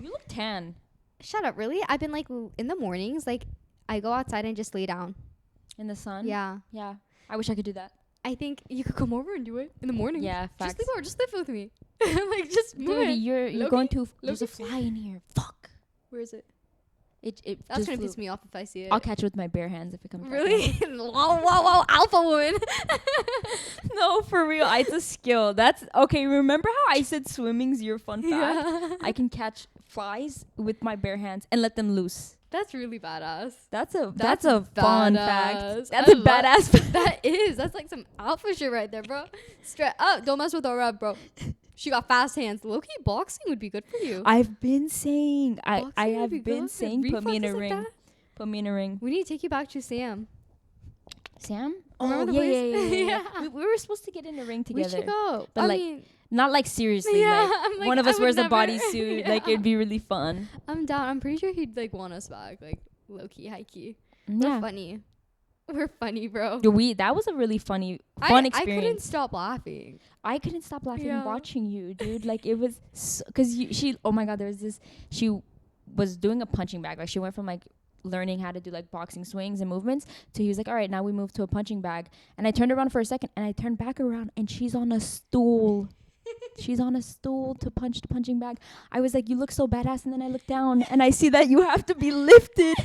You look tan. Shut up, really? I've been like in the mornings, like I go outside and just lay down. In the sun? Yeah. Yeah. I wish I could do that. I think you could come over and do it in the morning. Yeah, facts. Just sleep over. Just live with me. Like, just move Dude, it. you're Loki? going to... There's a Loki? fly in here. Fuck. Where is it? It That's just gonna flew. piss me off if I see it. I'll catch it with my bare hands if it comes back Really? Whoa, alpha woman. No, for real. It's a skill. That's... Okay, remember how I said swimming's your fun fact? Yeah. I can catch flies with my bare hands and let them loose. That's really badass. That's a fun fact. badass. That's I a badass fact. That is. That's like some alpha shit right there, bro. Straight up. Don't mess with her up, bro. She got fast hands. Low-key boxing would be good for you. I've been saying, I Boxing would have be been good. saying, put me in a Reflexes like ring. that? Put me in a ring. We need to take you back to Sam. Sam? Remember the yeah, place? yeah. Yeah. We were supposed to get in a ring We together. should go. But I like, mean, not like seriously. yeah, Like, I'm like, one of I us would wears a never. bodysuit. Like, Yeah. it'd be really fun. I'm down. I'm pretty sure he'd like want us back. Like low-key, high-key. Yeah. We're funny. We're funny, bro. That was a really fun I couldn't experience. stop laughing. I couldn't stop laughing Yeah. watching you, dude. Like, it was... Because oh my God, there was this... She was doing a punching bag. Like, she went from, like, learning how to do, like, boxing swings and movements to he was like, all right, now we move to a punching bag. And I turned around for a second, and I turned back around, and she's on a stool. She's on a stool to punch the punching bag. I was like, you look so badass. And then I look down and I see that you have to be lifted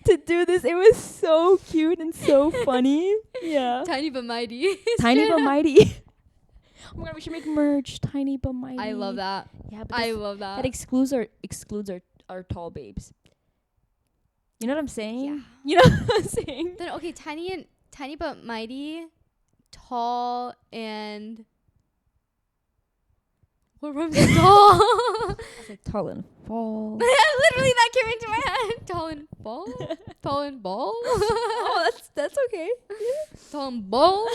to do this. It was so cute and so funny. Yeah. Tiny but mighty. Tiny but mighty. Oh my God, we should make merch. Tiny but mighty. I love that. Yeah, but I love that. that excludes our tall babes. You know what I'm saying? Yeah. You know what I'm saying? Then okay, tiny but mighty, tall and what rhymes with tall? I was like tall and fall. Literally, that came into my head. Tall and ball. Tall and ball. Oh, that's okay. Tall and ball.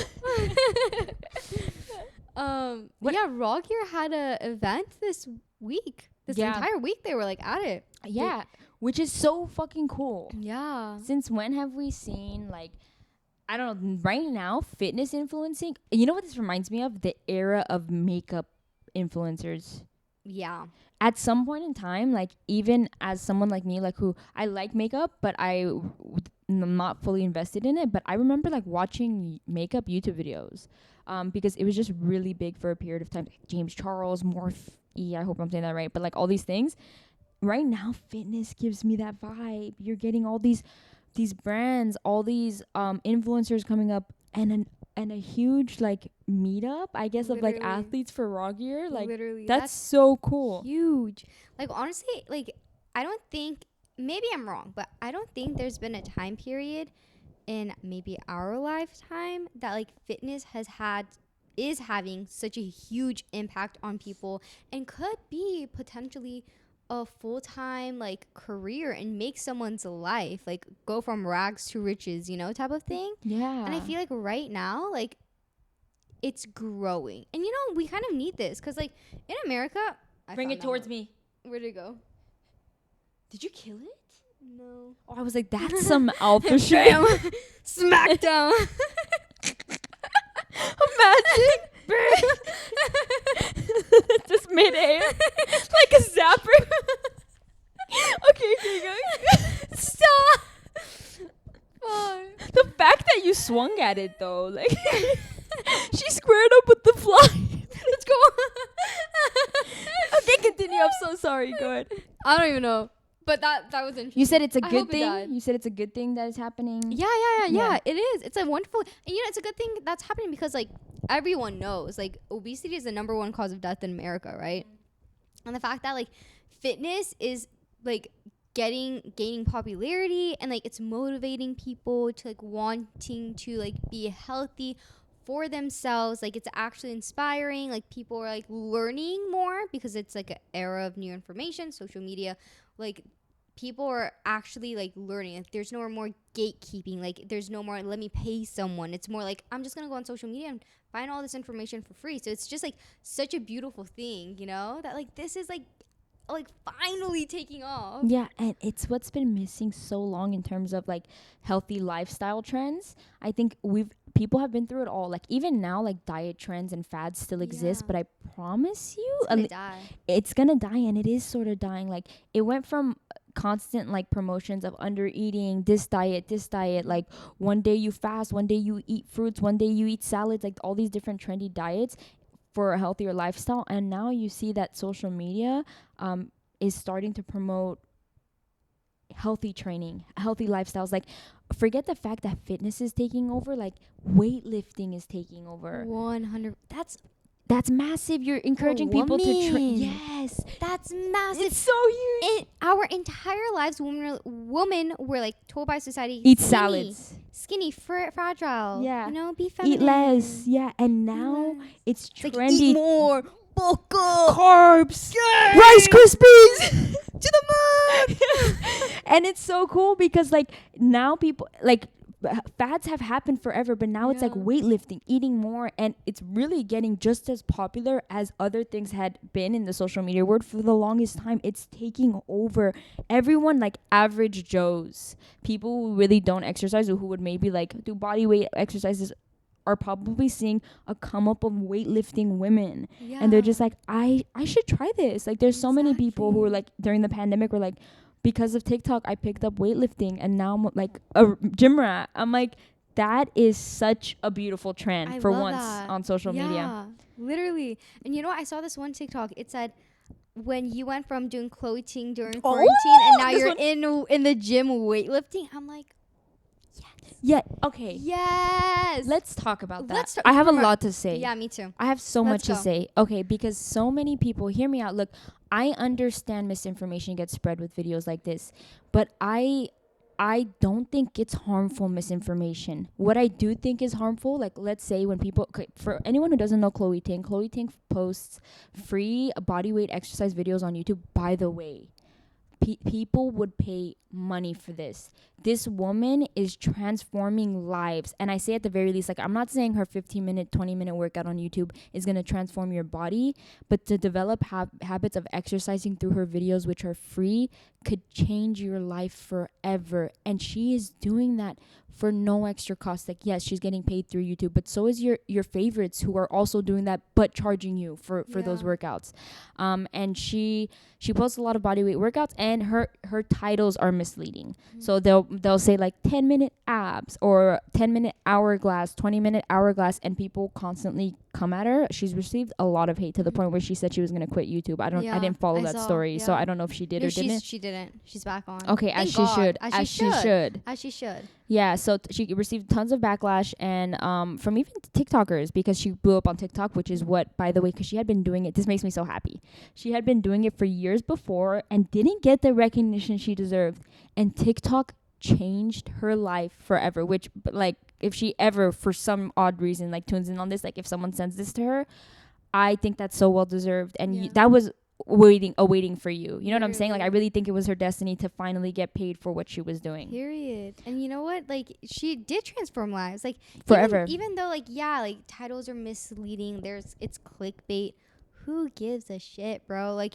What- Yeah, Rawgear had a event this week. This Yeah. entire week they were like at it. Yeah, which is so fucking cool. Yeah. Since when have we seen, like, I don't know, right now, fitness influencing? You know what this reminds me of? The era of makeup influencers. Yeah. At some point in time, like, even as someone like me, like, who I like makeup, but I'm not fully invested in it. But I remember, like, watching makeup YouTube videos because it was just really big for a period of time. Like James Charles, Morphe, I hope I'm saying that right. But, like, all these things. Right now, fitness gives me that vibe. You're getting all these brands, all these influencers coming up, and a huge, like, meetup, I guess, of, like, Literally. athletes for Rawgear. Like, Literally. that's so cool. Huge. Like, honestly, like, I don't think, maybe I'm wrong, but I don't think there's been a time period in maybe our lifetime that, like, fitness is having such a huge impact on people and could be potentially a full-time, like, career and make someone's life, like, go from rags to riches, you know, type of thing. Yeah. And I feel like right now, like, it's growing. And, you know, we kind of need this because, like, in America... Bring it towards me. Where'd it go? Did you kill it? No. Oh, I was like, that's some alpha shit. Bam. Smackdown. Imagine. Just midair. Like a zapper. Okay, go. Stop. Fuck. The fact that you swung at it, though, like, she squared up with the fly. Let's go. Okay, continue. I'm so sorry. Go ahead. I don't even know. But that was interesting. You said it's a I good hope it thing? died. You said it's a good thing that is happening? Yeah. Yeah. It is. It's a wonderful, and you know, it's a good thing that's happening because, like, everyone knows, like, obesity is the number one cause of death in America, right? And the fact that, like, fitness is, like, gaining popularity and, like, it's motivating people to, like, wanting to, like, be healthy for themselves. Like, it's actually inspiring. Like, people are, like, learning more because it's, like, an era of new information, social media. Like, people are actually, like, learning. Like, there's no more gatekeeping. Like, there's no more let me pay someone. It's more like, I'm just gonna go on social media and find all this information for free. So it's just, like, such a beautiful thing, you know, that, like, this is, like, like finally taking off. Yeah, and it's what's been missing so long in terms of like healthy lifestyle trends. I think people have been through it all. Like even now, like diet trends and fads still exist, Yeah. but I promise you, It's gonna die. it's gonna die, and it is sort of dying. Like it went from constant like promotions of under eating, this diet, like one day you fast, one day you eat fruits, one day you eat salads, like all these different trendy diets for a healthier lifestyle. And now you see that social media is starting to promote healthy training, healthy lifestyles. Like forget the fact that fitness is taking over, like weightlifting is taking over. 100. That's massive. You're encouraging people to train. women. Yes, That's massive. it's so huge. Our entire lives, women were like told by society, Eat skinny, salads, skinny, fragile. Yeah. You know, be feminine. eat less. Yeah, and now Yes. it's It's like trendy. eat more, bulk up, Carbs, Rice Krispies to the moon. And it's so cool because like now people like fads have happened forever, but now it's like Yeah. weightlifting, eating more, and it's really getting just as popular as other things had been in the social media world for the longest time. It's taking over everyone, like average Joes, people who really don't exercise or who would maybe like do body weight exercises are probably seeing a come up of weightlifting women. Yeah. And they're just like, I should try this. Like there's so many people who were like during the pandemic were like, because of TikTok I picked up weightlifting and now I'm like a gym rat. I'm like, that is such a beautiful trend I for love once that. on social media. Yeah, literally. And you know, I saw this one TikTok. It said when you went from doing Chloe Ting during quarantine and now this you're in the gym weightlifting. I'm like, Yeah, okay. yes. Let's talk about that. Let's talk- I have a remember- lot to say. Yeah, me too. I have so Let's much to go. say. Okay, because so many people, hear me out. Look, I understand misinformation gets spread with videos like this, but I don't think it's harmful misinformation. What I do think is harmful, like let's say when people, okay, for anyone who doesn't know Chloe Ting posts free bodyweight exercise videos on YouTube. By the way, people would pay money for this. This woman is transforming lives. And I say at the very least, like I'm not saying her 15-minute, 20-minute workout on YouTube is going to transform your body, but to develop habits of exercising through her videos, which are free, could change your life forever. And she is doing that for no extra cost. Like yes, she's getting paid through YouTube, but so is your favorites who are also doing that but charging you for those workouts. And she posts a lot of bodyweight workouts, and her titles are misleading. So they'll say like 10-minute abs or 10-minute hourglass, 20-minute hourglass, and people constantly come at her. She's received a lot of hate to the point where she said she was going to quit YouTube. I didn't follow that story, so I don't know if she did or didn't. She didn't. She's back on. Okay, Thank as God. she should. As she should. As she should. Yeah, so she received tons of backlash and from even TikTokers, because she blew up on TikTok, which is what, by the way, because she had been doing it. This makes me so happy. She had been doing it for years before and didn't get the recognition she deserved. And TikTok changed her life forever, which, like, if she ever, for some odd reason, like, tunes in on this, like, if someone sends this to her, I think that's so well deserved. And that was waiting for you. You know what I'm saying? Like, I really think it was her destiny to finally get paid for what she was doing. Period. And you know what? Like, she did transform lives. Like, forever. Even though, like, yeah, like, titles are misleading. It's clickbait. Who gives a shit, bro? Like,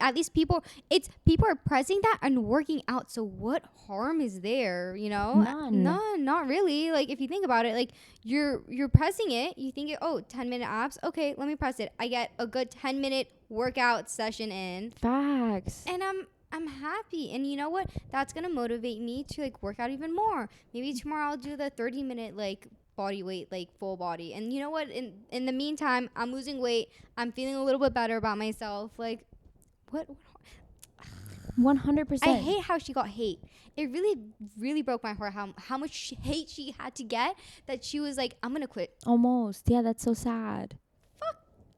at least people are pressing that and working out. So what harm is there? You know? None, not really. Like, if you think about it, like, you're pressing it. You think, 10-minute abs. Okay, let me press it. I get a good 10-minute workout session in. Facts. And I'm happy. And you know what? That's going to motivate me to, like, work out even more. Maybe tomorrow I'll do the 30-minute, like, body weight, like, full body. And you know what? In the meantime, I'm losing weight. I'm feeling a little bit better about myself. Like, what 100%. I hate how she got hate. It really, really broke my heart how much hate she had to get that she was like, I'm going to quit. Almost. Yeah, that's so sad.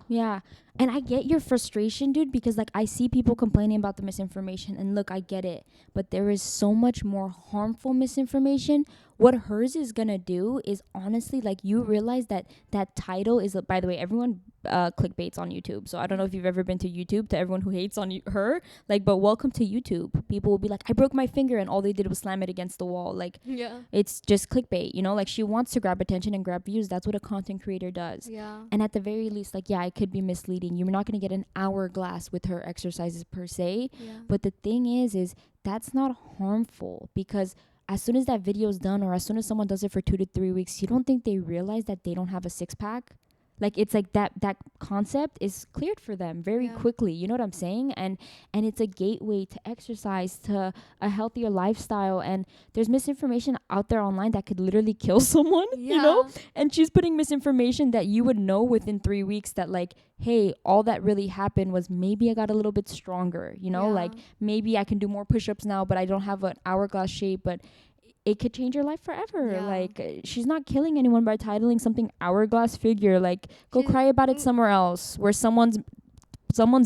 Yeah. And I get your frustration, dude, because like I see people complaining about the misinformation, and look, I get it, but there is so much more harmful misinformation what hers is gonna do is honestly, like, you realize that that title is, by the way, everyone clickbaits on YouTube. So I don't know if you've ever been to YouTube, to everyone who hates on her, like, but welcome to YouTube. People will be like, I broke my finger, and all they did was slam it against the wall. Like, Yeah. it's just clickbait, you know? Like, she wants to grab attention and grab views. That's what a content creator does. Yeah. And at the very least, like, yeah, it could be misleading. You're not going to get an hourglass with her exercises per se. Yeah. But the thing is that's not harmful, because as soon as that video is done, or as soon as someone does it for 2 to 3 weeks, you don't think they realize that they don't have a six pack? Like, it's like that concept is cleared for them very quickly. You know what I'm saying? And it's a gateway to exercise, to a healthier lifestyle. And there's misinformation out there online that could literally kill someone, you know? And she's putting misinformation that you would know within 3 weeks that, like, hey, all that really happened was maybe I got a little bit stronger, you know? Like, maybe I can do more push-ups now, but I don't have an hourglass shape, but it could change your life forever. Like, she's not killing anyone by titling something hourglass figure. Like, go cry about it somewhere else, where someone's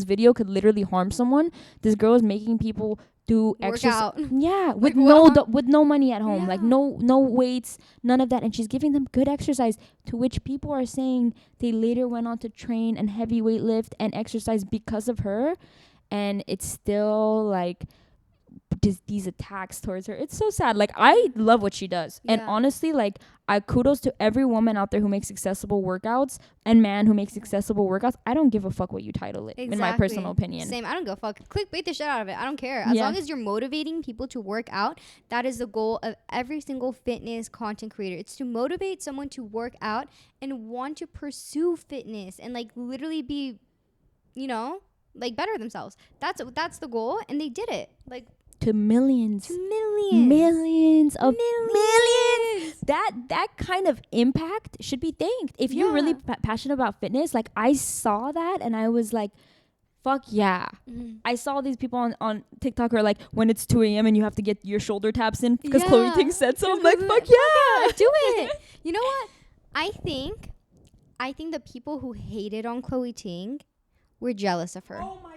video could literally harm someone. This girl is making people do exercise, with with no money at home, like no weights, none of that, and she's giving them good exercise, to which people are saying they later went on to train and heavyweight lift and exercise because of her. And it's still like these attacks towards her. It's so sad. Like, I love what she does, and honestly, like, I kudos to every woman out there who makes accessible workouts, and man who makes accessible workouts. I don't give a fuck what you title it. In my personal opinion, same. I don't give a fuck. Clickbait the shit out of it. I don't care. As long as you're motivating people to work out, that is the goal of every single fitness content creator. It's to motivate someone to work out and want to pursue fitness and, like, literally be, you know, like, better themselves. That's the goal, and they did it. Like, to millions. That kind of impact should be thanked. If you're really passionate about fitness, like, I saw that and I was like, fuck yeah. I saw these people on TikTok who are like, when it's 2 a.m. and you have to get your shoulder taps in because Chloe Ting said so. I'm like, fuck yeah, do it. You know what? I think the people who hated on Chloe Ting were jealous of her. Oh my god.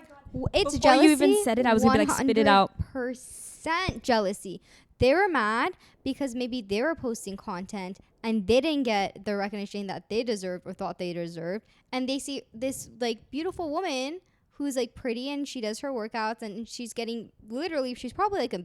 It's Before jealousy. You even said it, I was gonna be like, spit it out. 100% jealousy. They were mad because maybe they were posting content and they didn't get the recognition that they deserved or thought they deserved. And they see this, like, beautiful woman who's, like, pretty and she does her workouts and she's getting, literally, she's probably like a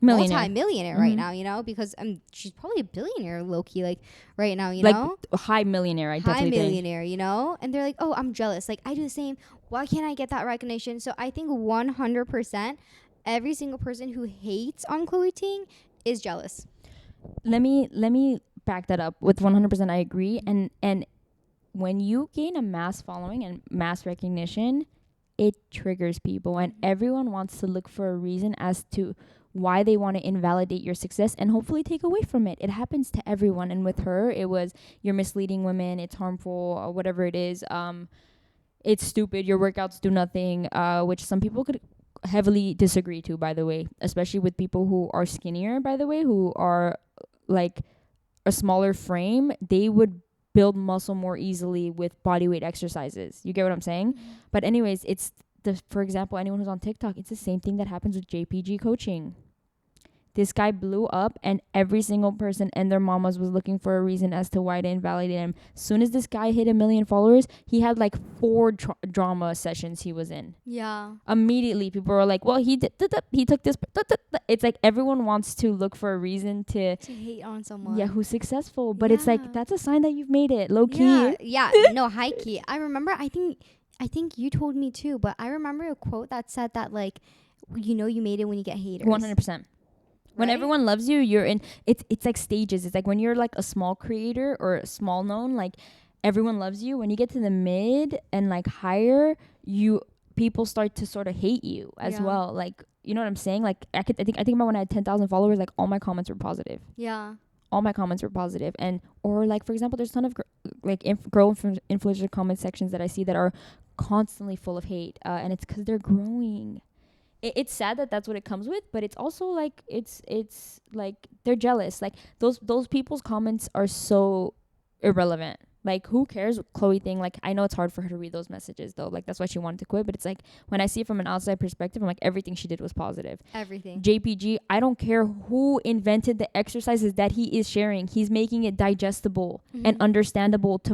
multi-millionaire right now, you know, because she's probably a billionaire, low-key, like, right now, you know, a high millionaire. High millionaire, you know, and they're like, oh, I'm jealous, like, I do the same, why can't I get that recognition? So I think 100% every single person who hates on Chloe Ting is jealous. Let me back that up with 100%. I agree. And when you gain a mass following and mass recognition, it triggers people, and everyone wants to look for a reason as to why they want to invalidate your success and hopefully take away from it. It happens to everyone. And with her, it was, you're misleading women, it's harmful, or whatever it is. It's stupid, your workouts do nothing, which some people could heavily disagree to, by the way, especially with people who are skinnier, by the way, who are like a smaller frame. They would build muscle more easily with body weight exercises. You get what I'm saying? But anyways, it's for example, anyone who's on TikTok, it's the same thing that happens with JPG Coaching. This guy blew up, and every single person and their mamas was looking for a reason as to why to invalidate him. Soon as this guy hit 1 million followers, he had like 4 drama sessions he was in. Yeah. Immediately, people were like, well, he took this. It's like everyone wants to look for a reason to hate on someone. Yeah, who's successful. But it's like, that's a sign that you've made it, low key. Yeah, no, high key. I remember, I think you told me too, but I remember a quote that said that, like, you know, you made it when you get haters. 100%. When everyone loves you, you're in. It's like stages. It's like when you're like a small creator or a small known, like, everyone loves you. When you get to the mid and like higher, people start to sort of hate you as well. Like, you know what I'm saying? Like, I think about when I had 10,000 followers, like, all my comments were positive. Yeah. All my comments were positive. And or like, for example, there's a ton of girl influencer comment sections that I see that are constantly full of hate, and it's because they're growing. It's sad that that's what it comes with, but it's also like it's like they're jealous. Like, those people's comments are so irrelevant. Like, who cares? Chloe Ting, like, I know it's hard for her to read those messages though, like that's why she wanted to quit, but it's like when I see it from an outside perspective, I'm like, everything she did was positive. Everything. JPG, I don't care who invented the exercises that he is sharing, he's making it digestible and understandable to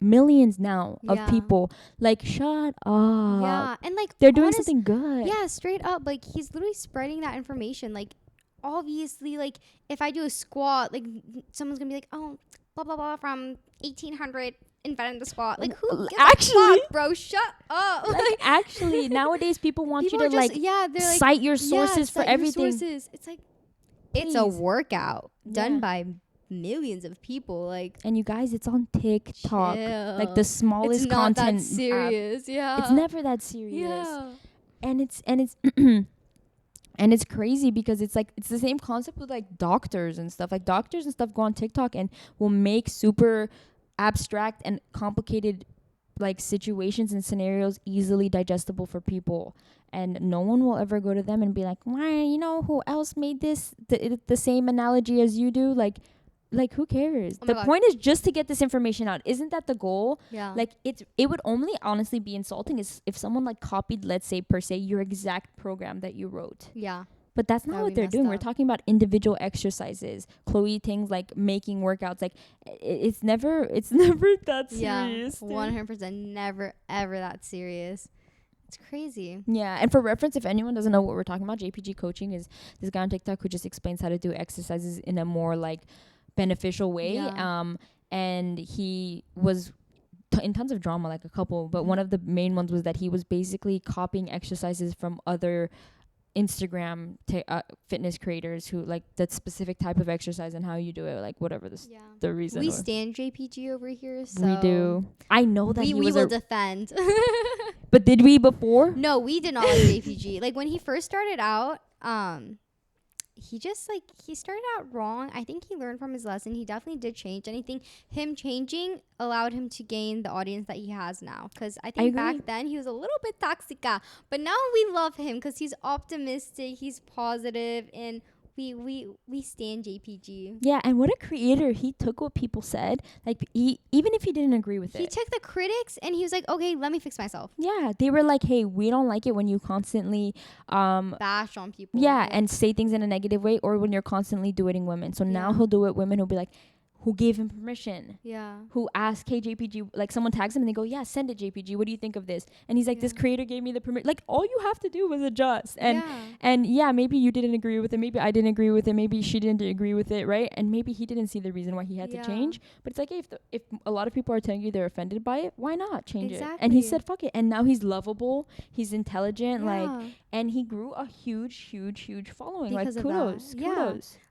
millions now of people. Like, shut up. Yeah, and like they're doing something good. Yeah, straight up, like he's literally spreading that information. Like, obviously, like if I do a squat, like someone's gonna be like, oh, blah blah blah from 1800 invented the squat. Like, who gives actually a fuck, bro? Shut up. Like, actually, nowadays people want People you to just, like they're like, cite your sources for everything. It's like, it's a workout done by millions of people. Like, and you guys, it's on TikTok. Chill. Like the smallest content. It's not that serious. Yeah, it's never that serious. Yeah, and it's and it's crazy because it's like it's the same concept with like doctors and stuff. Like doctors and stuff go on TikTok and will make super abstract and complicated like situations and scenarios easily digestible for people, and no one will ever go to them and be like, why, you know, who else made this the same analogy as you do? Like who cares? The point is just to get this information out. Isn't that the goal? Yeah. Like it would only honestly be insulting is if someone like copied, let's say per se, your exact program that you wrote. Yeah. But that's not what they're doing. We're talking about individual exercises. Chloe Ting's like making workouts. Like it's never that serious. Yeah, 100%. Never ever that serious. It's crazy. Yeah, and for reference, if anyone doesn't know what we're talking about, JPG Coaching is this guy on TikTok who just explains how to do exercises in a more like beneficial way. Yeah. And he was in tons of drama, like a couple, but one of the main ones was that he was basically copying exercises from other Instagram fitness creators who like that specific type of exercise and how you do it, like whatever the reason. We stand JPG over here, so we do. I know that we will defend. But did we before? No, we did not like JPG. Like when he first started out, he just like he started out wrong. I think he learned from his lesson. He definitely did change. And I think him changing allowed him to gain the audience that he has now. Because I think back then he was a little bit toxica, but now we love him because he's optimistic, he's positive, and we stand JPG. Yeah, and what a creator. He took what people said, like even if he didn't agree with it. He took the critics and he was like, okay, let me fix myself. Yeah, they were like, hey, we don't like it when you constantly bash on people. Yeah, and say things in a negative way, or when you're constantly doing women. So now he'll do it women who'll be like, who gave him permission? Yeah. Who asked, hey, JPG, like someone tags him and they go, yeah, send it, JPG. What do you think of this? And he's like, this creator gave me the permission. Like, all you have to do was adjust. And maybe you didn't agree with it. Maybe I didn't agree with it. Maybe she didn't agree with it, right? And maybe he didn't see the reason why he had to change. But it's like, hey, if a lot of people are telling you they're offended by it, why not change it? And he said, fuck it. And now he's lovable. He's intelligent. And he grew a huge following. Because like, kudos.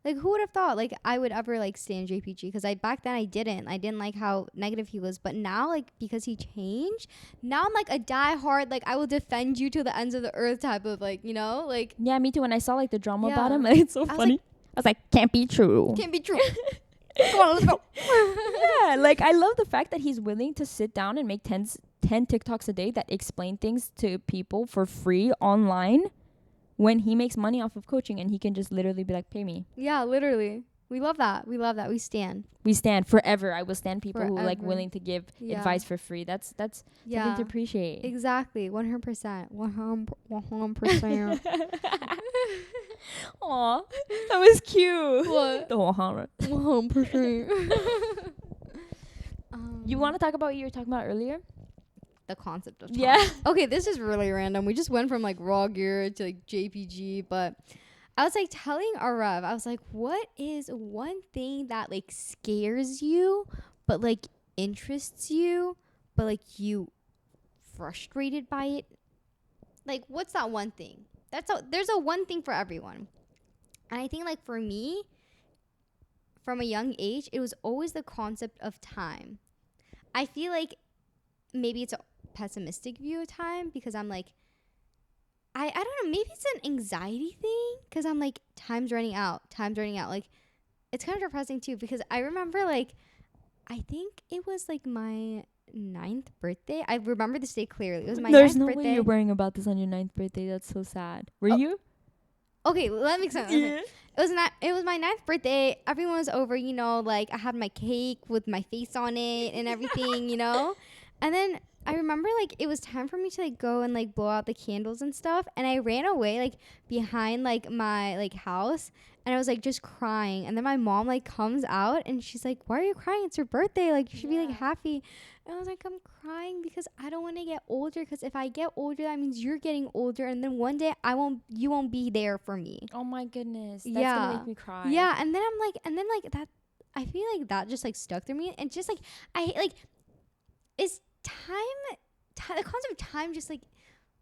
Like, who would have thought, like, I would ever, like, stand JPG? Because back then I didn't like how negative he was. But now, like, because he changed, now I'm, like, a diehard, like, I will defend you to the ends of the earth type of, like, you know? Like, yeah, me too. When I saw, like, the drama about him, like, it's so funny. I was like, can't be true. Can't be true. Come on, let's go. Yeah, like, I love the fact that he's willing to sit down and make 10 TikToks a day that explain things to people for free online when he makes money off of coaching, and he can just literally be like, pay me. Yeah, literally. We love that. We stand forever. I will stand people who like willing to give advice for free. That's something to appreciate. Exactly. 100%. 100%. Aw, that was cute. What? The 100%. You want to talk about what you were talking about earlier? The concept of time. Yeah. Okay, this is really random. We just went from like Rawgear to like JPG, but I was like telling our Rev, I was like, what is one thing that like scares you, but like interests you, but like you frustrated by it? Like, what's that one thing? There's a one thing for everyone. And I think like for me, from a young age, it was always the concept of time. I feel like maybe it's a pessimistic view of time because I'm like, I don't know, maybe it's an anxiety thing because I'm like, time's running out. Like, it's kind of depressing too because I remember like, I think it was like my 9th birthday. I remember this day clearly. It was my 9th birthday. There's no way you're worrying about this on your 9th birthday. That's so sad. Were you? Okay, let me explain. Yeah. It was my 9th birthday. Everyone was over, you know, like I had my cake with my face on it and everything, you know? And then I remember like it was time for me to like go and like blow out the candles and stuff. And I ran away like behind like my like house, and I was like just crying. And then my mom like comes out and she's like, "Why are you crying? It's your birthday. Like you should be like happy." And I was like, "I'm crying because I don't want to get older, because if I get older, that means you're getting older, and then one day you won't be there for me." Oh my goodness. That's Yeah. gonna make me cry. Yeah, and then I'm like, and then like that, I feel like that just like stuck through me, and just like I like, is the concept of time just like,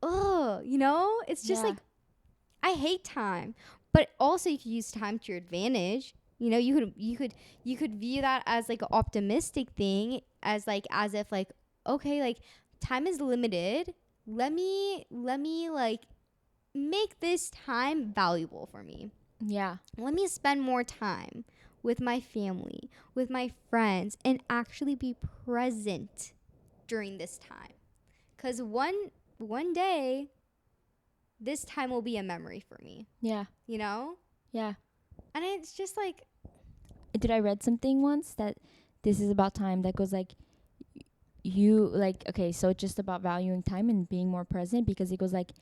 oh, you know, it's just Yeah. like, I hate time, but also you could use time to your advantage. You know, you could view that as like an optimistic thing, as if like, okay, like time is limited. Let me like make this time valuable for me. Yeah. Let me spend more time with my family, with my friends, and actually be present during this time. Because one day, this time will be a memory for me, Yeah. you know? Yeah. And it's just like, Did I read something once that this is about time that goes like, you like, okay, so it's just about valuing time and being more present, because it goes like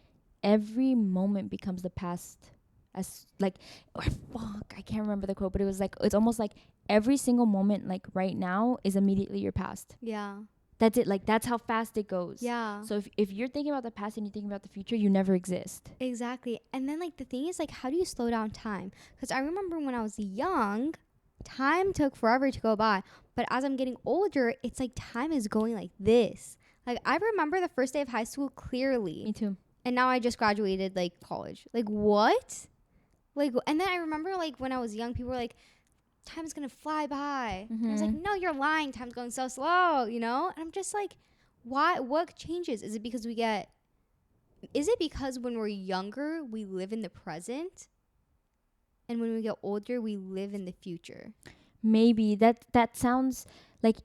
every moment becomes the past, as like, or fuck, I can't remember the quote, but it was like, it's almost like every single moment like right now is immediately your past. yeah. That's it. Like that's how fast it goes. Yeah. So if you're thinking about the past and you're thinking about the future, you never exist. Exactly. And then like the thing is like, how do you slow down time? Because I remember when I was young, time took forever to go by. But as I'm getting older, it's like time is going like this. Like I remember the first day of high school clearly. Me too. And now I just graduated like college. Like what? Like, and then I remember like when I was young, people were like, time's gonna fly by. And I was like, no, you're lying. Time's going so slow, you know? And I'm just like, why? What changes? Is it because when we're younger, we live in the present? And when we get older, we live in the future? Maybe that sounds like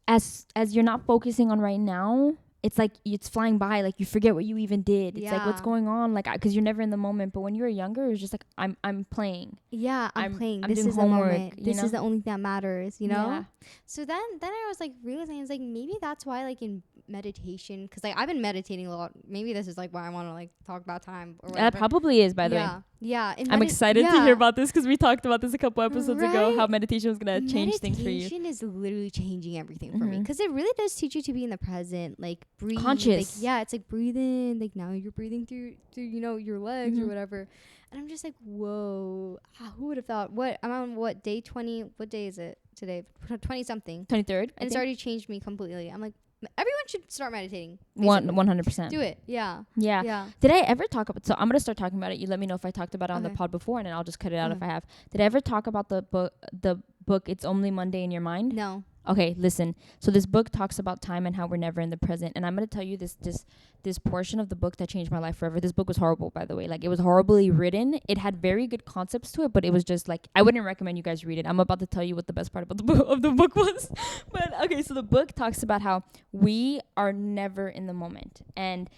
as you're not focusing on right now, it's like it's flying by, like you forget what you even did. It's like what's going on, like because you're never in the moment. But when you were younger, it was just like I'm playing. Yeah, I'm playing. I'm This doing is homework, the moment. This is the only thing that matters, you know? Yeah. So then I was like realizing, it's like maybe that's why like in meditation, because like I've been meditating a lot. Maybe this is like why I want to like talk about time or whatever. That probably is, by the way. Yeah. I'm excited to hear about this because we talked about this a couple episodes ago, how meditation was going to change things for you. Meditation is literally changing everything for me, because it really does teach you to be in the present, like breathe. Conscious. Like, yeah, it's like breathe in, like now you're breathing through you know, your legs or whatever. And I'm just like, whoa, who would have thought? I'm on what, day 20? What day is it today? 20 something. 23rd. And it's already changed me completely. I'm like, everyone should start meditating. 100%. Do it. Yeah. Did I ever talk about, so I'm going to start talking about it. You let me know if I talked about it on the pod before, and then I'll just cut it out if I have. Did I ever talk about the book It's Only Monday in Your Mind? No. Okay, listen. So this book talks about time and how we're never in the present. And I'm going to tell you this portion of the book that changed my life forever. This book was horrible, by the way. Like, it was horribly written. It had very good concepts to it, but it was just like, I wouldn't recommend you guys read it. I'm about to tell you what the best part about the book was. But okay, so the book talks about how we are never in the moment. And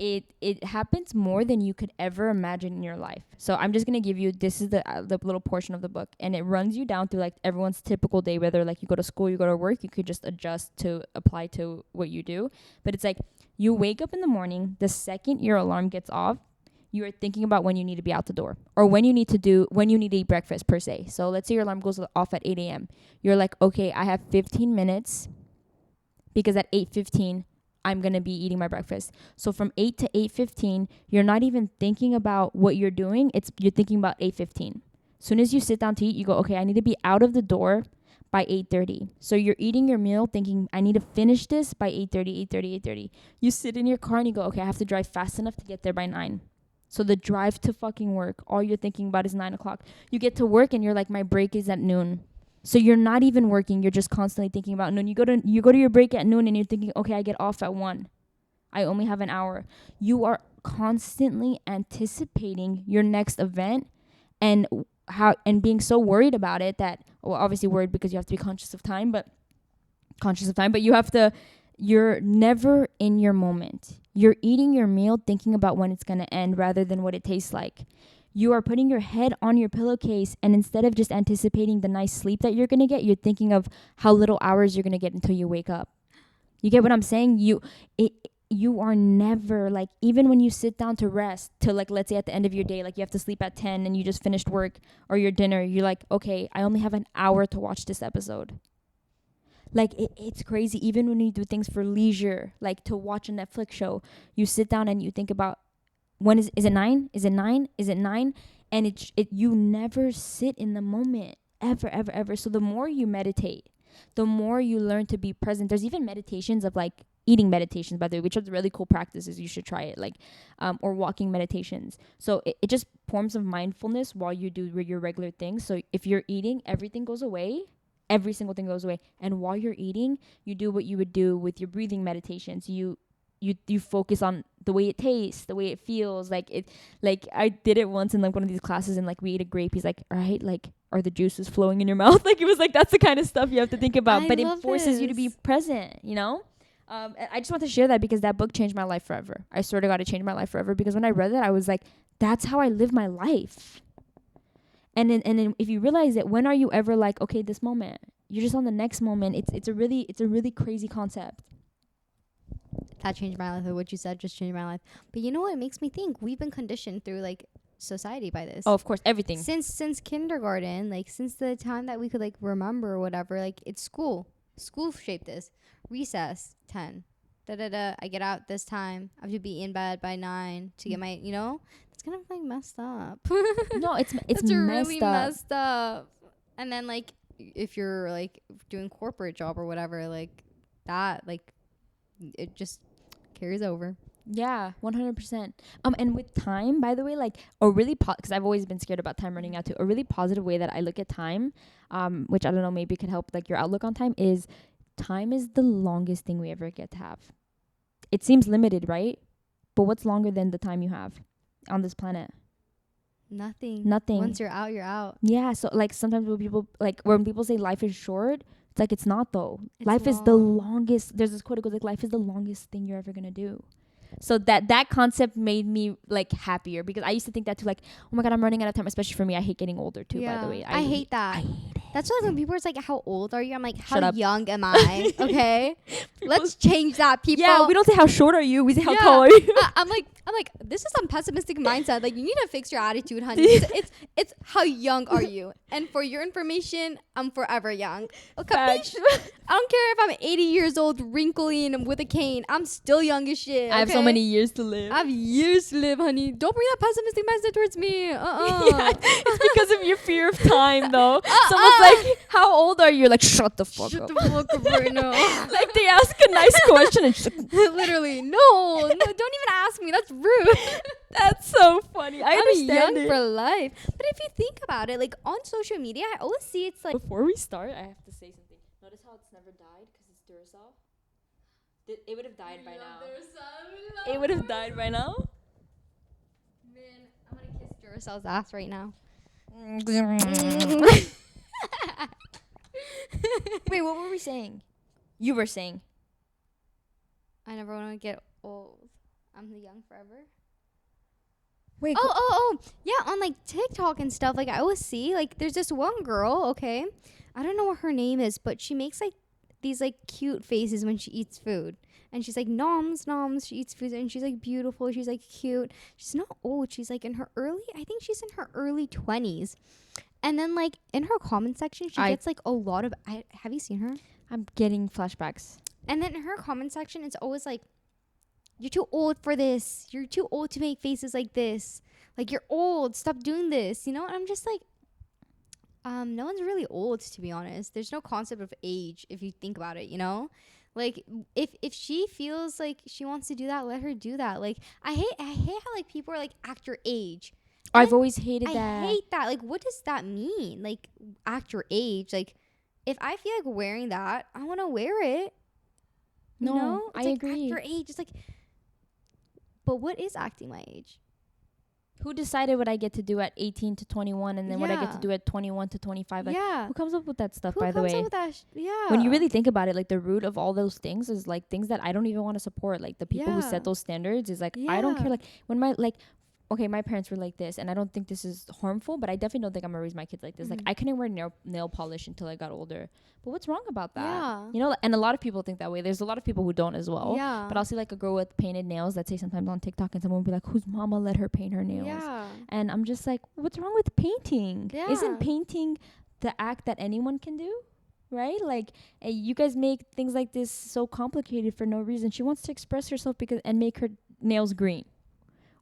it happens more than you could ever imagine in your life. So I'm just going to give you, this is the little portion of the book, and it runs you down through like everyone's typical day, whether like you go to school, you go to work, you could just adjust to apply to what you do. But it's like you wake up in the morning, the second your alarm gets off, you are thinking about when you need to be out the door, or when you need to eat breakfast per se. So let's say your alarm goes off at 8 a.m. You're like, okay, I have 15 minutes because at 8:15 I'm going to be eating my breakfast. So from 8 to 8:15, you're not even thinking about what you're doing. You're thinking about 8:15. As soon as you sit down to eat, you go, okay, I need to be out of the door by 8:30. So you're eating your meal thinking, I need to finish this by 8:30. You sit in your car and you go, okay, I have to drive fast enough to get there by 9. So the drive to fucking work, all you're thinking about is 9 o'clock. You get to work and you're like, my break is at noon. So you're not even working. You're just constantly thinking about noon. You go to your break at noon and you're thinking, okay, I get off at 1. I only have an hour. You are constantly anticipating your next event and being so worried about it that, well, obviously worried because you have to be conscious of time, but you're never in your moment. You're eating your meal thinking about when it's going to end rather than what it tastes like. You are putting your head on your pillowcase, and instead of just anticipating the nice sleep that you're going to get, you're thinking of how little hours you're going to get until you wake up. You get what I'm saying? You are never, like, even when you sit down to rest, to, like, let's say at the end of your day, like you have to sleep at 10 and you just finished work or your dinner, you're like, okay, I only have an hour to watch this episode. Like, it's crazy. Even when you do things for leisure, like to watch a Netflix show, you sit down and you think about, when is it 9? Is it 9? Is it 9? And you never sit in the moment, ever, ever, ever. So the more you meditate, the more you learn to be present. There's even meditations of, like, eating meditations, by the way, which are really cool practices. You should try it, like, or walking meditations. So it just forms of mindfulness while you do your regular things. So if you're eating, everything goes away. Every single thing goes away. And while you're eating, you do what you would do with your breathing meditations. You focus on the way it tastes, the way it feels. Like I did it once in, like, one of these classes, and, like, we ate a grape. He's like, all right, like, are the juices flowing in your mouth? Like, it was like, that's the kind of stuff you have to think about. But it forces you to be present, you know? I just want to share that because that book changed my life forever. I swear to God, it changed my life forever, because when I read that, I was like, that's how I live my life. And then if you realize it, when are you ever like, okay, this moment? You're just on the next moment. It's a really crazy concept. That changed my life. What you said just changed my life. But you know what? It makes me think we've been conditioned through, like, society by this. Oh, of course, everything. Since kindergarten, like, since the time that we could, like, remember or whatever, like, it's school. School shaped this. Recess, 10. I get out this time. I have to be in bed by 9 to get my, you know? It's kind of, like, messed up. No, it's really messed up. And then, like, if you're, like, doing corporate job or whatever, like, that, like, it just carries over. Yeah, 100%. And with time, by the way, like, a really because I've always been scared about time running out too. A really positive way that I look at time, which I don't know, maybe could help, like, your outlook on time is the longest thing we ever get to have. It seems limited, right? But what's longer than the time you have on this planet? Nothing. Once you're out, you're out. Yeah. So, like, sometimes when people say life is short, it's like, it's not though. Life long. is the longest. There's this quote that goes like, life is the longest thing you're ever gonna do. So that concept made me, like, happier, because I used to think that too, like, oh my God, I'm running out of time. Especially for me, I hate getting older too. By the way, I hate that. I hate it. That's why when people are like, how old are you? I'm like, Shut how up. young am I? Okay, let's change that, people. Yeah, we don't say how short are you. We say how tall are you. I'm like, this is some pessimistic mindset. Like, you need to fix your attitude, honey. It's how young are you? And for your information, I'm forever young. Okay, bitch. I don't care if I'm 80 years old, wrinkly, and with a cane. I'm still young as shit. I have so many years to live. I have years to live, honey. Don't bring that pessimistic mindset towards me. Yeah, it's because of your fear of time, though. Someone's like, how old are you? Like, shut the fuck up. Shut the fuck up right now. Like, they ask a nice question and she's like, literally, no, don't even ask me. That's rude. That's so funny. I I'm understand young it. for life. But if you think about it, like, on social media, I always see it's like, Before we start, I have to say something. Notice how it's never died? Because it's Duracell. It would have died by now. It would have died by now. Man, I'm gonna kiss Duracell's ass right now. Wait, what were we saying? You were saying. I never want to get old. I'm the young forever. Wait. Oh. Yeah, on, like, TikTok and stuff, like, I always see, like, there's this one girl, okay? I don't know what her name is, but she makes, like, these, like, cute faces when she eats food. And she's like, noms. She eats food, and she's, like, beautiful. She's, like, cute. She's not old. She's, like, I think she's in her early 20s. And then, like, in her comment section, she gets, like, a lot of, have you seen her? I'm getting flashbacks. And then in her comment section, it's always like, you're too old for this. You're too old to make faces like this. Like, you're old. Stop doing this. You know? And I'm just like, no one's really old, to be honest. There's no concept of age if you think about it, you know? Like, if she feels like she wants to do that, let her do that. Like, I hate how, like, people are like, act your age. I've always hated that. I hate that. Like, what does that mean? Like, act your age. Like, if I feel like wearing that, I want to wear it. No, you know? It's I like, agree. Act your age. It's like, but what is acting my age? Who decided what I get to do at 18 to 21 and then what I get to do at 21 to 25? Like, who comes up with that stuff, by the way? Who comes up with that? Yeah. When you really think about it, like, the root of all those things is, like, things that I don't even want to support. Like, the people who set those standards is, like, I don't care. Like, when okay, my parents were like this, and I don't think this is harmful, but I definitely don't think I'm gonna raise my kids like this. Like, I couldn't wear nail polish until I got older. But what's wrong about that? Yeah. You know, and a lot of people think that way. There's a lot of people who don't as well. Yeah. But I'll see like a girl with painted nails, let's say sometimes on TikTok, and someone will be like, whose mama let her paint her nails? Yeah. And I'm just like, what's wrong with painting? Yeah. Isn't painting the act that anyone can do? Right? Like, you guys make things like this so complicated for no reason. She wants to express herself and make her nails green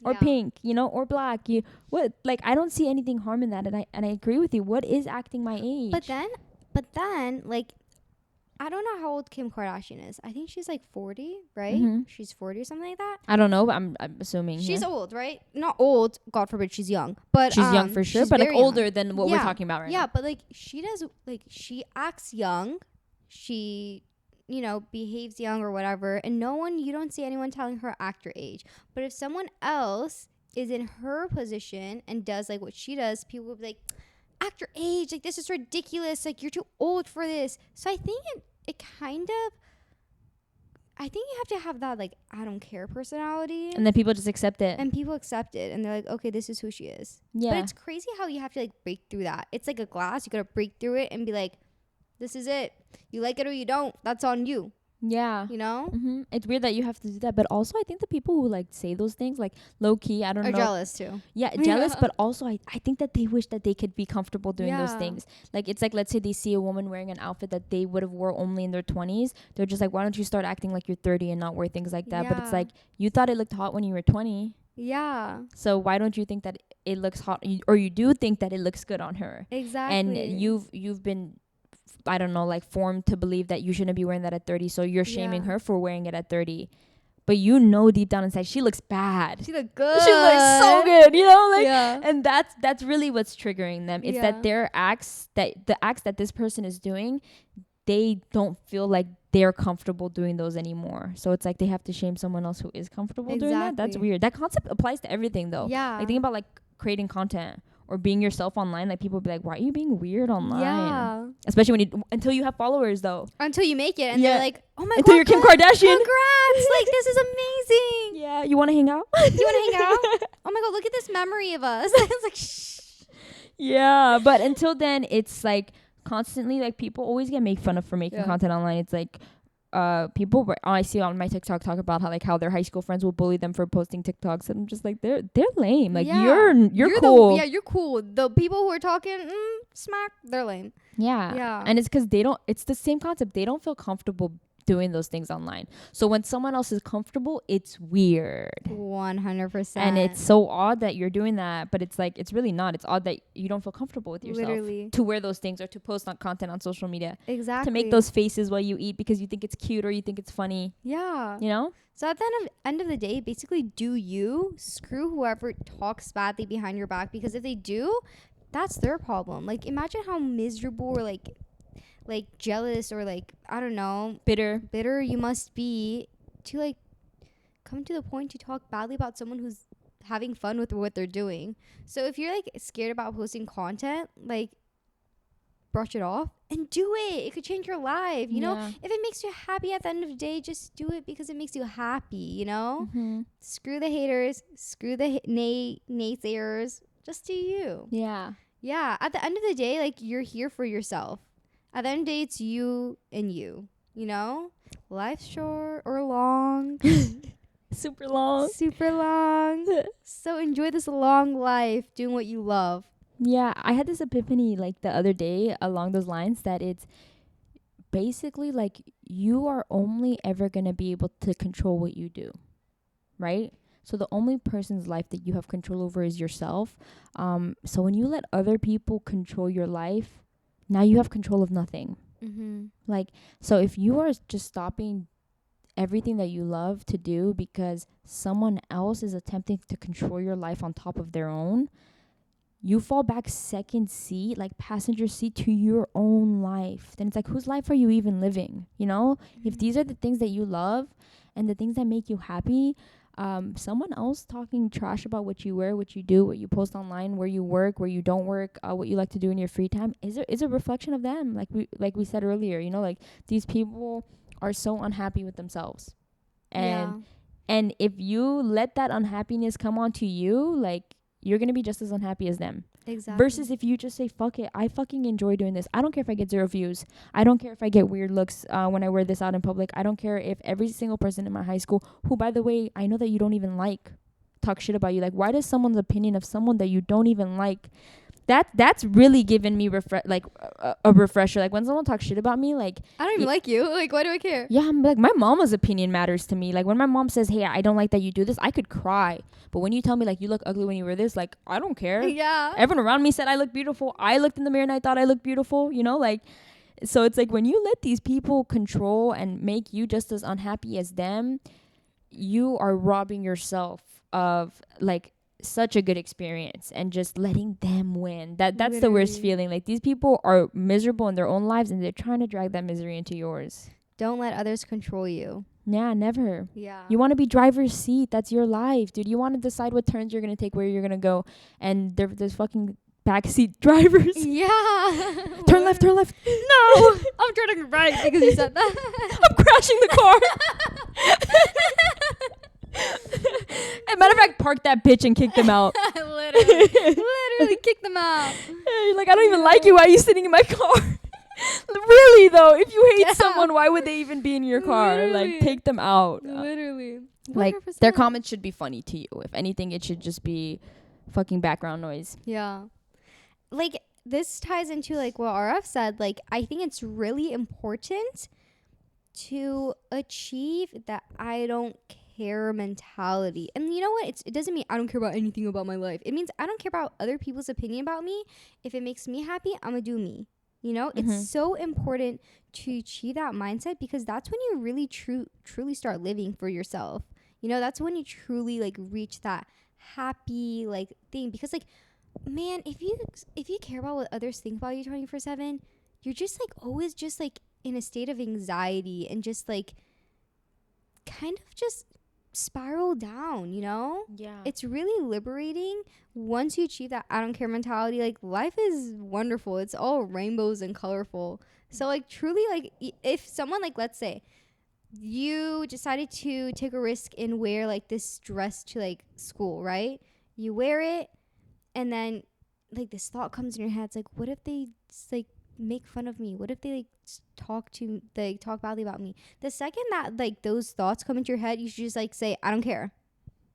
or pink, you know, or black. I don't see anything harm in that, and I agree with you. What is acting my age? But then like, I don't know how old Kim Kardashian is. I think she's like 40, right? Mm-hmm. She's 40 or something like that. I don't know, but I'm assuming She's old, right? Not old, God forbid she's young, but she's young for sure, but like older than what we're talking about right now. Yeah, but like she acts young, she, you know, behaves young or whatever, and you don't see anyone telling her act your age. But if someone else is in her position and does like what she does, people will be like, act your age, like this is ridiculous, like you're too old for this. So I think it kind of, I think you have to have that like I don't care personality, and then people just accept it, and people accept it, and they're like, okay, this is who she is. Yeah. But it's crazy how you have to like break through that. It's like a glass, you gotta break through it and be like, this is it, you like it or you don't, that's on you. Yeah. You know? Mm-hmm. It's weird that you have to do that. But also, I think the people who like say those things, like low key, I don't know. Are jealous too. Yeah, jealous. But also, I think that they wish that they could be comfortable doing those things. Like, it's like, let's say they see a woman wearing an outfit that they would have wore only in their 20s. They're just like, why don't you start acting like you're 30 and not wear things like that? But it's like, you thought it looked hot when you were 20. Yeah. So why don't you think that it looks hot? Or you do think that it looks good on her. Exactly. And you've been, I don't know, like formed to believe that you shouldn't be wearing that at 30. So you're shaming her for wearing it at 30. But you know deep down inside she looks bad. She looks good. She looks so good, you know? Like, and that's really what's triggering them. It's that the acts that this person is doing, they don't feel like they're comfortable doing those anymore. So it's like they have to shame someone else who is comfortable doing that. That's weird. That concept applies to everything though. Yeah. Like, think about like creating content or being yourself online. Like, people be like, why are you being weird online? Yeah. Especially until you have followers though. Until you make it and they're like, oh my god. Until you're Kim Kardashian. Congrats. Like, this is amazing. Yeah. You want to hang out? You want to hang out? Oh my god, look at this memory of us. It's like, shh. Yeah. But until then, it's like constantly, like, people always get made fun of for making content online. It's like, people I see on my TikTok talk about how their high school friends will bully them for posting TikToks, and I'm just like, they're lame. Like, you're cool. You're cool. The people who are talking smack, they're lame. Yeah. And it's because it's the same concept. They don't feel comfortable doing those things online. So when someone else is comfortable, it's weird. 100%. And it's so odd that you're doing that, but it's like, it's really not. It's odd that you don't feel comfortable with yourself. Literally. To wear those things or to post on content on social media. Exactly. To make those faces while you eat because you think it's cute or you think it's funny. Yeah. You know? So at the end of the day, basically, do you screw whoever talks badly behind your back, because if they do, that's their problem. Like, imagine how miserable or like jealous or like, I don't know, bitter you must be to like come to the point to talk badly about someone who's having fun with what they're doing. So if you're like scared about posting content, like, brush it off and do it. It could change your life, you know? If it makes you happy at the end of the day, just do it because it makes you happy, you know? Mm-hmm. Screw the haters, screw the naysayers, just do you. Yeah, at the end of the day, like, you're here for yourself. At the end of the day, it's you and you know? Life's short or long. Super long. So enjoy this long life doing what you love. Yeah, I had this epiphany like the other day along those lines, that it's basically like you are only ever going to be able to control what you do, right? So the only person's life that you have control over is yourself. So when you let other people control your life, now you have control of nothing. Mm-hmm. Like, so if you are just stopping everything that you love to do because someone else is attempting to control your life on top of their own, you fall back second seat, like passenger seat, to your own life. Then it's like, whose life are you even living? You know, if these are the things that you love and the things that make you happy, someone else talking trash about what you wear, what you do, what you post online, where you work, where you don't work, what you like to do in your free time is a reflection of them. Like we said earlier, you know, like, these people are so unhappy with themselves. And And if you let that unhappiness come onto you, like, you're going to be just as unhappy as them. Exactly. Versus if you just say, fuck it, I fucking enjoy doing this. I don't care if I get 0 views. I don't care if I get weird looks when I wear this out in public. I don't care if every single person in my high school, who, by the way, I know that you don't even like, talk shit about you. Like, why does someone's opinion of someone that you don't even like, that's really given me a refresher. Like, when someone talks shit about me, like, I don't even like you. Like, why do I care? yeah, I'm like, my mama's opinion matters to me. Like, when my mom says, hey, I don't like that you do this, I could cry. But when you tell me, like, you look ugly when you wear this, like, I don't care. Yeah. Everyone around me said I look beautiful. I looked in the mirror and I thought I looked beautiful, you know, like. So it's like, when you let these people control and make you just as unhappy as them, you are robbing yourself of, like, such a good experience and just letting them win. That's the worst Literally. feeling. Like, these people are miserable in their own lives and they're trying to drag that misery into yours. Don't let others control you. Yeah, never. Yeah. You want to be driver's seat. That's your life, dude. You want to decide what turns you're going to take, where you're going to go. And there's fucking backseat drivers. Yeah. Turn left, turn left. No. I'm turning right because you said that. I'm crashing the car. As a matter of fact, park that bitch and kick them out. Literally kick them out. You're like, I don't even like you. Why are you sitting in my car? Really, though, if you hate Yeah. someone, why would they even be in your car? Literally. Like, take them out. Literally. Like, 100%. their comments should be funny to you. If anything, it should just be fucking background noise. Yeah. Like, this ties into, like, what RF said. Like, I think it's really important to achieve that I don't care mentality. And you know what? It doesn't mean I don't care about anything about my life. It means I don't care about other people's opinion about me. If it makes me happy, I'm going to do me. You know, it's so important to achieve that mindset, because that's when you really truly start living for yourself. You know, that's when you truly, like, reach that happy, like, thing. Because, like, man, if you care about what others think about you 24/7, you're just, like, always just, like, in a state of anxiety and just, like, kind of just spiral down, you know? Yeah. It's really liberating once you achieve that I don't care mentality. Like, life is wonderful. It's all rainbows and colorful. So, like, truly, like, if someone, like, let's say you decided to take a risk and wear, like, this dress to, like, school, right? You wear it, and then, like, this thought comes in your head. It's like, what if they just, like, make fun of me? What if they, like, talk badly about me? The second that, like, those thoughts come into your head, you should just, like, say, I don't care.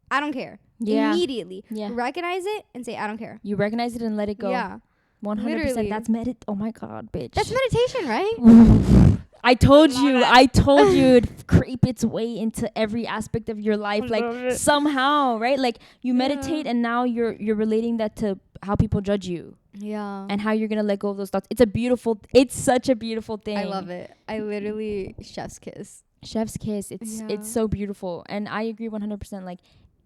I don't care. Yeah. Immediately. Yeah. Recognize it and say, I don't care. You recognize it and let it go. Yeah. 100%. Literally. That's oh my God, bitch. That's meditation, right? I told Love you. it. I told you it'd creep its way into every aspect of your life. Like, somehow, right? Like, you meditate and now you're relating that to how people judge you. Yeah. And how you're gonna let go of those thoughts. It's such a beautiful thing. I love it. I literally chef's kiss. Chef's kiss. Yeah. It's so beautiful. And I agree 100%. Like,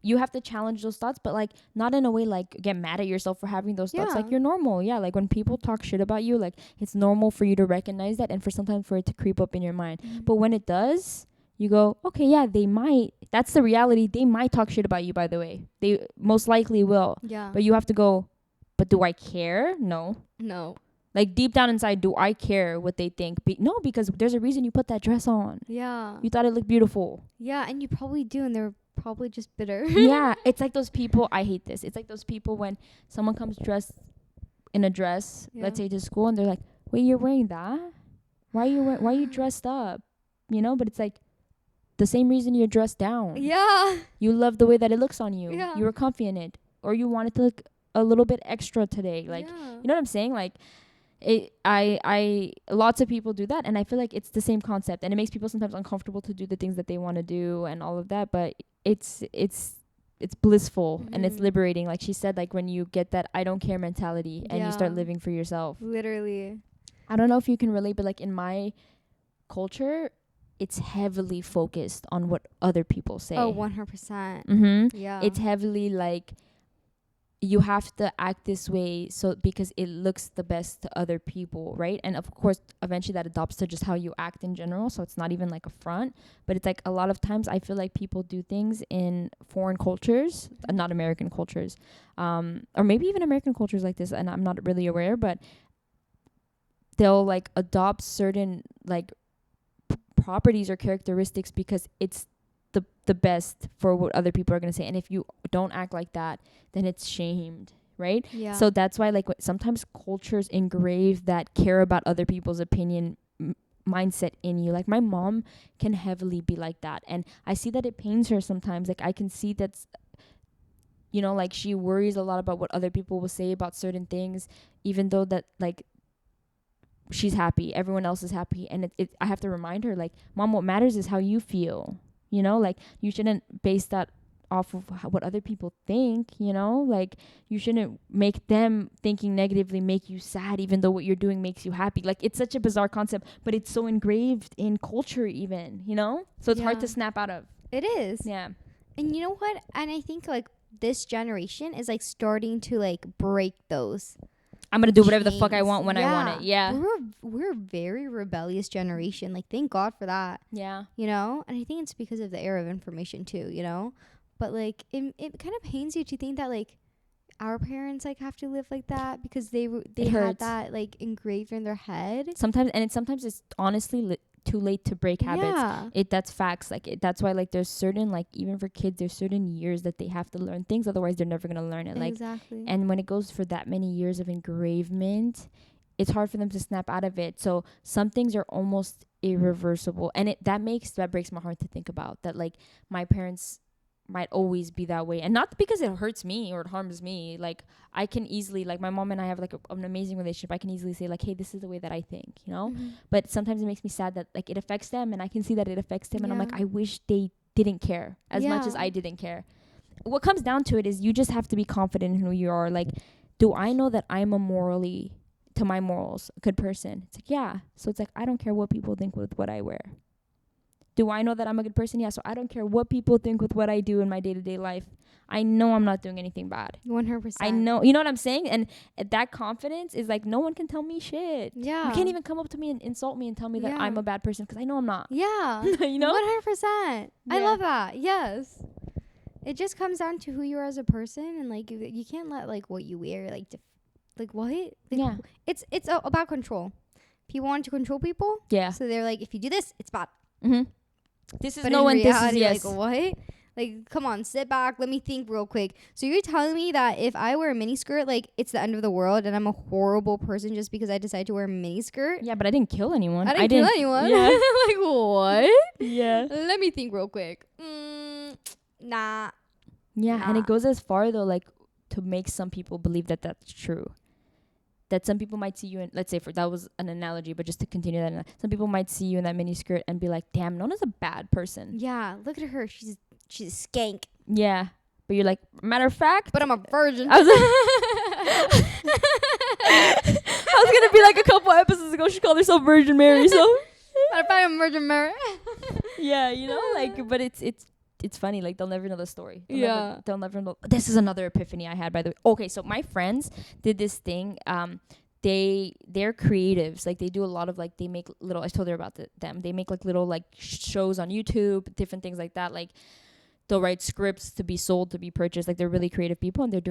you have to challenge those thoughts, but, like, not in a way like get mad at yourself for having those thoughts. Yeah. Like, you're normal. Yeah. Like, when people talk shit about you, like, it's normal for you to recognize that and for sometimes for it to creep up in your mind. But when it does, you go, okay, yeah, they might. That's the reality. They might talk shit about you, by the way. They most likely will. Yeah. But you have to go, but do I care? No. No. Like, deep down inside, do I care what they think? No, because there's a reason you put that dress on. Yeah. You thought it looked beautiful. Yeah, and you probably do, and they're probably just bitter. Yeah, it's like those people. I hate this. It's like those people when someone comes dressed in a dress, let's say to school, and they're like, "Wait, you're wearing that? Why are you dressed up?" You know, but it's like the same reason you're dressed down. Yeah. You love the way that it looks on you. Yeah. You were comfy in it, or you wanted to look a little bit extra today. Like, you know what I'm saying? Like, lots of people do that, and I feel like it's the same concept, and it makes people sometimes uncomfortable to do the things that they want to do and all of that, but it's blissful and it's liberating. Like she said, like, when you get that I don't care mentality and you start living for yourself. Literally. I don't know if you can relate, but, like, in my culture, it's heavily focused on what other people say. Oh, 100%. Yeah. It's heavily like, you have to act this way so because it looks the best to other people, right? And of course, eventually that adopts to just how you act in general. So it's not even like a front, but it's like a lot of times I feel like people do things in foreign cultures, not American cultures, or maybe even American cultures like this, and I'm not really aware, but they'll like adopt certain like properties or characteristics because it's the best for what other people are going to say. And if you don't act like that, then it's shamed, right? Yeah. So that's why like sometimes cultures engrave that care about other people's opinion mindset in you. Like my mom can heavily be like that, and I see that it pains her sometimes. Like I can see that's, you know, like she worries a lot about what other people will say about certain things, even though that like she's happy, everyone else is happy. And I have to remind her, like, mom, what matters is how you feel, you know, like you shouldn't base that off of what other people think, you know, like you shouldn't make them thinking negatively make you sad, even though what you're doing makes you happy. Like it's such a bizarre concept, but it's so engraved in culture even, you know, so it's hard to snap out of. It is. Yeah. And you know what? And I think like this generation is like starting to like break those. I'm gonna do whatever the fuck I want when I want it. Yeah. We're a very rebellious generation. Like thank God for that. Yeah. You know? And I think it's because of the era of information too, you know? But like it kind of pains you to think that like our parents like have to live like that because they had that like engraved in their head. Sometimes it's honestly too late to break habits. Yeah. That's facts. Like that's why like there's certain, like even for kids there's certain years that they have to learn things, otherwise they're never gonna learn it. Like exactly. And when it goes for that many years of engravement, it's hard for them to snap out of it. So some things are almost irreversible, and that breaks my heart to think about that. Like my parents might always be that way, and not because it hurts me or it harms me. Like I can easily, like my mom and I have like an amazing relationship. I can easily say like, hey, this is the way that I think, you know. But sometimes it makes me sad that like it affects them, and I can see that it affects them, and I'm like, I wish they didn't care as much as I didn't care. What comes down to it is you just have to be confident in who you are. Like, do I know that I'm to my morals, a good person? It's like, yeah. So it's like, I don't care what people think with what I wear. Do I know that I'm a good person? Yeah, so I don't care what people think with what I do in my day-to-day life. I know I'm not doing anything bad. 100%. I know. You know what I'm saying? And that confidence is like, no one can tell me shit. Yeah. You can't even come up to me and insult me and tell me that I'm a bad person, because I know I'm not. Yeah. You know? 100%. I love that. Yes. It just comes down to who you are as a person, and like you can't let like what you wear like what? Like, yeah. It's about control. People want to control people. Yeah. So they're like, if you do this, it's bad. This is but no one. This is yes. Like what? Like, come on, sit back. Let me think real quick. So you're telling me that if I wear a mini skirt, like it's the end of the world, and I'm a horrible person just because I decided to wear a mini skirt? Yeah, but I didn't kill anyone. I didn't kill anyone. Yeah. Like what? Yeah. Let me think real quick. Nah. Yeah, and it goes as far though, like to make some people believe that that's true. That some people might see you in, let's say that was an analogy, but just to continue that, some people might see you in that mini skirt and be like, damn, Nona's a bad person. Yeah, look at her. She's a skank. Yeah. But you're like, matter of fact. But I'm a virgin. I was going to be like a couple episodes ago, she called herself Virgin Mary, so. Matter of fact, I'm Virgin Mary. Yeah, you know, like, but it's funny, like they'll never know the story. They'll never know. This is another epiphany I had, by the way. Okay, so my friends did this thing. They're creatives. Like they do a lot of like, they make little, I told her about them. They make like little like shows on YouTube, different things like that. Like they'll write scripts to be sold, to be purchased. Like they're really creative people, and they're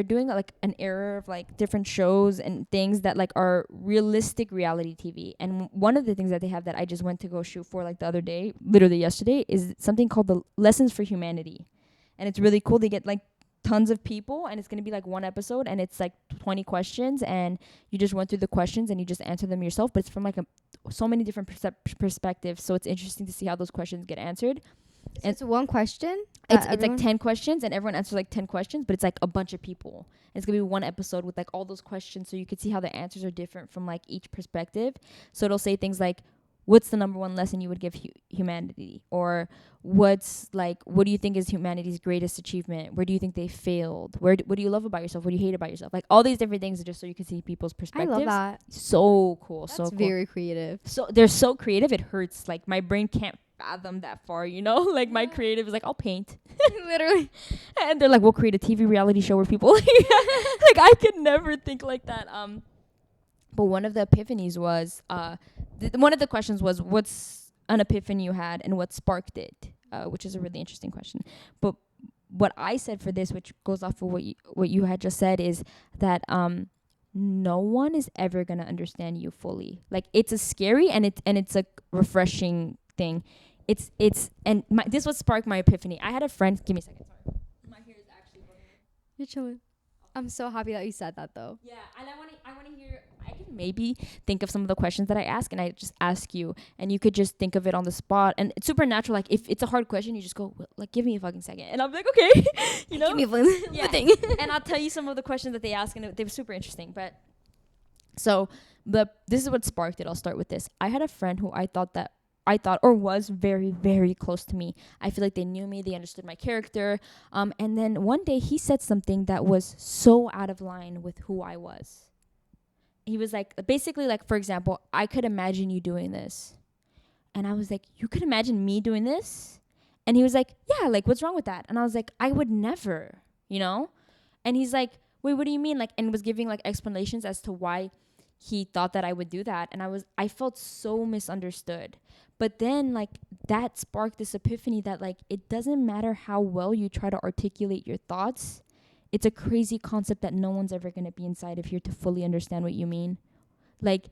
doing like an era of like different shows and things that like are realistic reality TV. And one of the things that they have that I just went to go shoot for like the other day, literally yesterday, is something called the Lessons for Humanity. And it's really cool. They get like tons of people, and it's going to be like one episode, and it's like 20 questions, and you just run through the questions and you just answer them yourself, but it's from like so many different perspectives. So it's interesting to see how those questions get answered. So it's one question? It's like 10 questions, and everyone answers like 10 questions, but it's like a bunch of people. And it's going to be one episode with like all those questions, so you could see how the answers are different from like each perspective. So it'll say things like, what's the number one lesson you would give humanity? Or what do you think is humanity's greatest achievement? Where do you think they failed? What do you love about yourself? What do you hate about yourself? Like all these different things, just so you can see people's perspectives. I love that. So cool. That's so cool. Very creative. So they're so creative, it hurts. Like my brain can't fathom that far, you know? Like my creative is like, I'll paint. Literally. And they're like, we'll create a TV reality show where people like I could never think like that. But one of the epiphanies was one of the questions was, what's an epiphany you had and what sparked it, which is a really interesting question. But what I said for this, which goes off of what you had just said, is that no one is ever gonna understand you fully. Like it's a scary and it's a refreshing thing. and this what sparked my epiphany. I had a friend. Give me a second. Sorry, my hair is actually burning. You're chilling. I'm so happy that you said that though. Yeah, and I want to hear. I can maybe think of some of the questions that I ask, and I just ask you, and you could just think of it on the spot. And it's super natural. Like if it's a hard question, you just go, well, like, give me a fucking second, and I'm like, okay, you know. Give me a Yeah. thing. And I'll tell you some of the questions that they ask, and they were super interesting. But so this is what sparked it. I'll start with this. I had a friend who I thought or was very, very close to me. I feel like they knew me, they understood my character. And then one day he said something that was so out of line with who I was. He was like, basically, like, for example, I could imagine you doing this. And I was like, you could imagine me doing this? And he was like, yeah, like, what's wrong with that? And I was like, I would never, you know? And he's like, wait, what do you mean? Like, and was giving like explanations as to why he thought that I would do that. And I felt so misunderstood. But then like that sparked this epiphany that like it doesn't matter how well you try to articulate your thoughts. It's a crazy concept that no one's ever going to be inside if you're to fully understand what you mean. Like,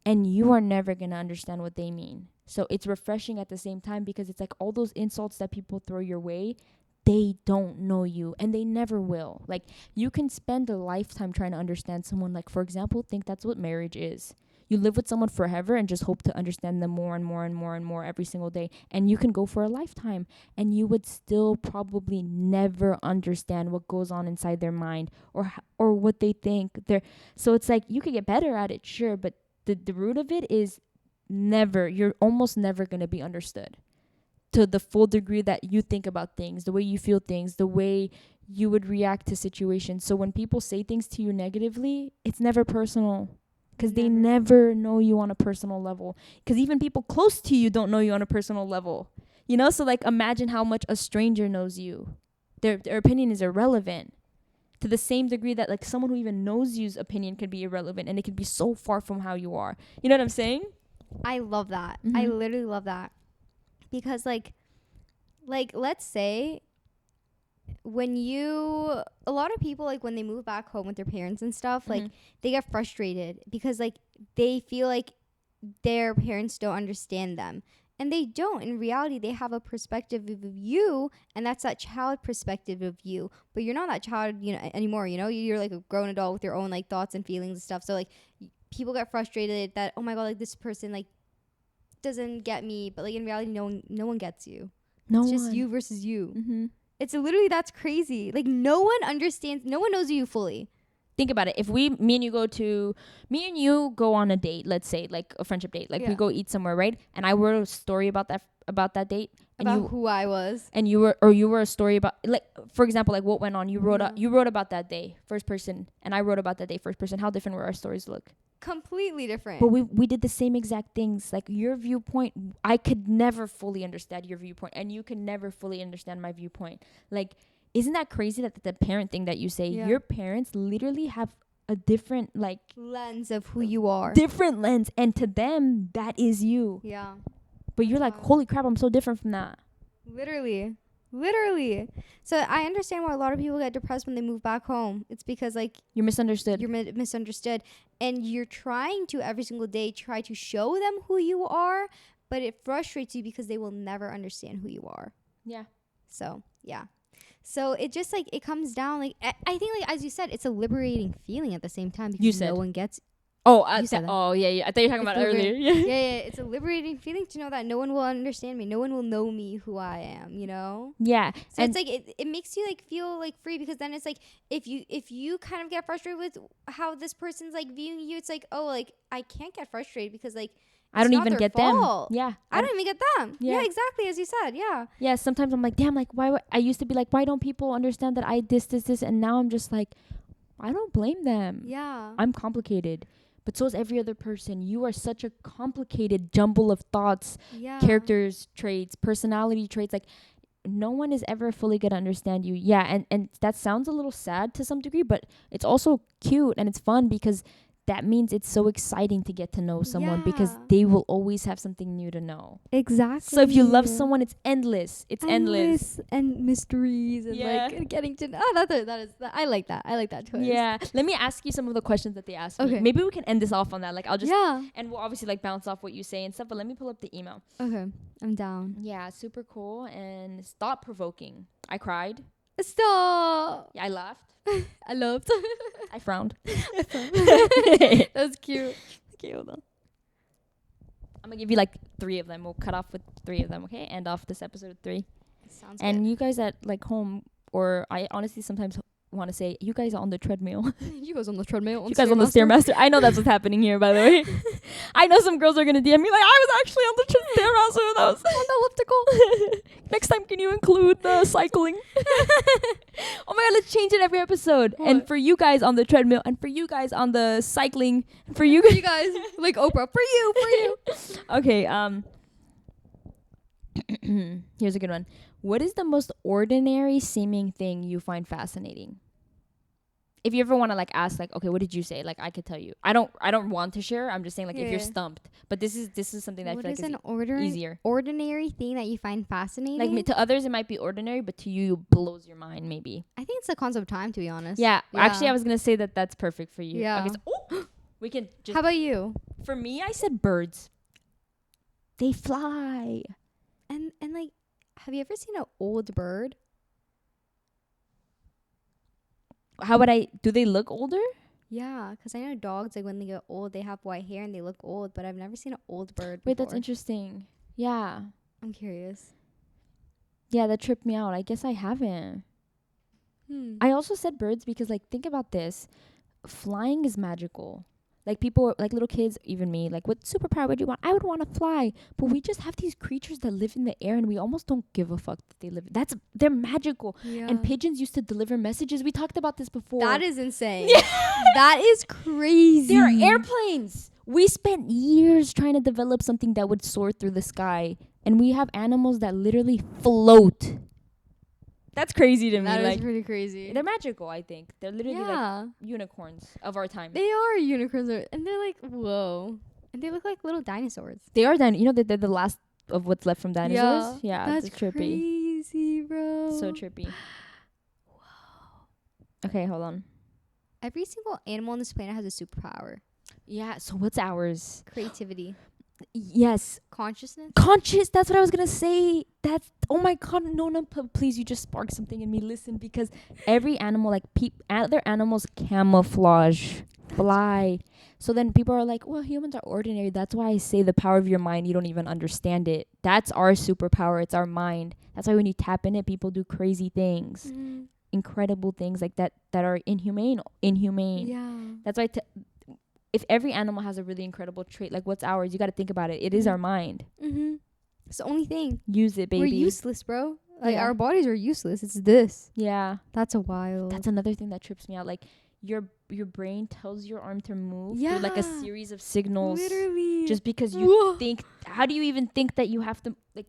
and you are never going to understand what they mean. So it's refreshing at the same time because it's like all those insults that people throw your way, they don't know you and they never will. Like you can spend a lifetime trying to understand someone. Like, for example, think that's what marriage is. You live with someone forever and just hope to understand them more and more and more and more every single day. And you can go for a lifetime and you would still probably never understand what goes on inside their mind or what they think. So it's like you could get better at it, sure, but the root of it is you're almost never going to be understood to the full degree that you think about things, the way you feel things, the way you would react to situations. So when people say things to you negatively, it's never personal. Because they never know you on a personal level. Because even people close to you don't know you on a personal level. You know? So, like, imagine how much a stranger knows you. Their opinion is irrelevant. To the same degree that, like, someone who even knows you's opinion could be irrelevant. And it could be so far from how you are. You know what I'm saying? I love that. Mm-hmm. I literally love that. Because, like, let's say a lot of people, like, when they move back home with their parents and stuff, like, they get frustrated because, like, they feel like their parents don't understand them. And they don't. In reality, they have a perspective of you, and that's that child perspective of you. But you're not that child, anymore, You're, like, a grown adult with your own, like, thoughts and feelings and stuff. So, like, people get frustrated that, oh, my God, like, this person, like, doesn't get me. But, like, in reality, no one gets you. It's just you versus you. Mm-hmm. It's literally, that's crazy. Like, no one understands, no one knows you fully. Think about it. If me and you go on a date, let's say, like a friendship date, like we go eat somewhere, right? And I wrote a story about that date. And about who I was. And you were a story about, like, for example, like what went on. You wrote about that day, first person, and I wrote about that day, first person. How different were our stories look? Completely different. But we did the same exact things. Like your viewpoint, I could never fully understand your viewpoint, and you could never fully understand my viewpoint. Like, isn't that crazy that the parent thing that you say, your parents literally have a different, like, lens of who you are. Different lens, and to them that is you. Yeah. But you're like, holy crap, I'm so different from that. Literally. So I understand why a lot of people get depressed when they move back home. It's because, like, you're misunderstood. Misunderstood. And you're trying to every single day try to show them who you are, but it frustrates you because they will never understand who you are. Yeah. So, yeah. So it just, like, it comes down, like, I think, like, as you said, it's a liberating feeling at the same time because no one gets. Oh, yeah. I thought you were talking about it earlier. Yeah. It's a liberating feeling to know that no one will understand me. No one will know me who I am, Yeah. So it's like it makes you, like, feel, like, free, because then it's like if you kind of get frustrated with how this person's, like, viewing you, it's like, oh, like, I can't get frustrated because, like, I don't even get fault. them. Yeah. I don't even get them. Yeah, exactly, as you said. Yeah. Yeah, sometimes I'm like, damn, like, why I used to be like, why don't people understand that I this, and now I'm just like, I don't blame them. Yeah. I'm complicated. But so is every other person. You are such a complicated jumble of thoughts, characters, traits, personality traits. Like, no one is ever fully going to understand you. Yeah, and that sounds a little sad to some degree, but it's also cute and it's fun because that means it's so exciting to get to know someone because Yeah. they will always have something new to know. Exactly. So if you love someone, it's endless. It's endless. and mysteries and Yeah. like getting to know. I like that. I like that twist. Yeah. Let me ask you some of the questions that they asked me. Okay. Maybe we can end this off on that. Like I'll just Yeah. and we'll obviously like bounce off what you say and stuff, but let me pull up the email. Okay. I'm down. Yeah, super cool and it's thought provoking. I cried. Stop. Yeah, I laughed. I loved. I frowned. That's cute. Okay, hold on. I'm gonna give you like 3 of them. We'll cut off with 3 of them, okay? End off this episode with 3. Sounds And you guys at like home, or I honestly sometimes want to say, you guys are on the treadmill. good. You guys on the treadmill. You guys on the Stairmaster. I know that's what's happening here, by the way. I know some girls are gonna DM me like, I was actually on the Stairmaster. That was on the elliptical. Next time, can you include the cycling? Oh my god, let's change it every episode. What? And for you guys on the treadmill, and for you guys on the cycling, and for you For you guys, like Oprah. For you. Okay, here's a good one. What is the most ordinary seeming thing you find fascinating? If you ever want to like ask like, okay, what did you say? Like I could tell you. I don't want to share. I'm just saying like if you're Yeah. stumped. But this is something that I What feel is like an is easier. ordinary thing that you find fascinating? Like to others it might be ordinary, but to you it blows your mind maybe. I think it's the concept of time, to be honest. Yeah, actually I was going to say that that's perfect for you. Yeah. Okay, so, we can just How about you? for me I said birds. They fly. And like, have you ever seen an old bird? How would do they look older? Yeah, because I know dogs, like when they get old, they have white hair and they look old, but I've never seen an old bird before. Wait, that's interesting. Yeah. I'm curious. Yeah, that tripped me out. I guess I haven't. I also said birds because like think about this. Flying is magical. Like people like little kids, even me, like what superpower would you want? I would want to fly. But we just have these creatures that live in the air and we almost don't give a fuck that they live. They're magical. Yeah. And pigeons used to deliver messages. We talked about this before. That is insane. That is crazy. There are airplanes. We spent years trying to develop something that would soar through the sky. And we have animals that literally float. That's crazy to me. That is Like pretty crazy. they're magical, I think. They're literally like Yeah. unicorns of our time. They are unicorns, and they're like, whoa. And they look like little dinosaurs. They are you know that they're the last of what's left from dinosaurs? Yeah, That's it's trippy. crazy, bro. So trippy. Okay, hold on. Every single animal on this planet has a superpower. Yeah, so what's ours? Creativity. Yes, Consciousness. conscious. That's what I was gonna say. That's oh my god, no, please, you just sparked something in me. Listen, because every animal, like other animals, camouflage, fly. So then people are like, well, humans are ordinary. That's why I say the power of your mind. You don't even understand it. That's our superpower. It's our mind. That's why when you tap in it, people do crazy things, incredible things like that are inhumane. Yeah. That's why. If every animal has a really incredible trait, like what's ours, you got to think about it. It is our mind. It's the only thing. Use it, baby. We're useless, bro. Like Yeah. our bodies are useless. It's this. Yeah. That's a wild. That's another thing that trips me out. Like your brain tells your arm to move through like a Yeah. series of signals Literally. just because you Whoa. think. How do you even think that you have to? Like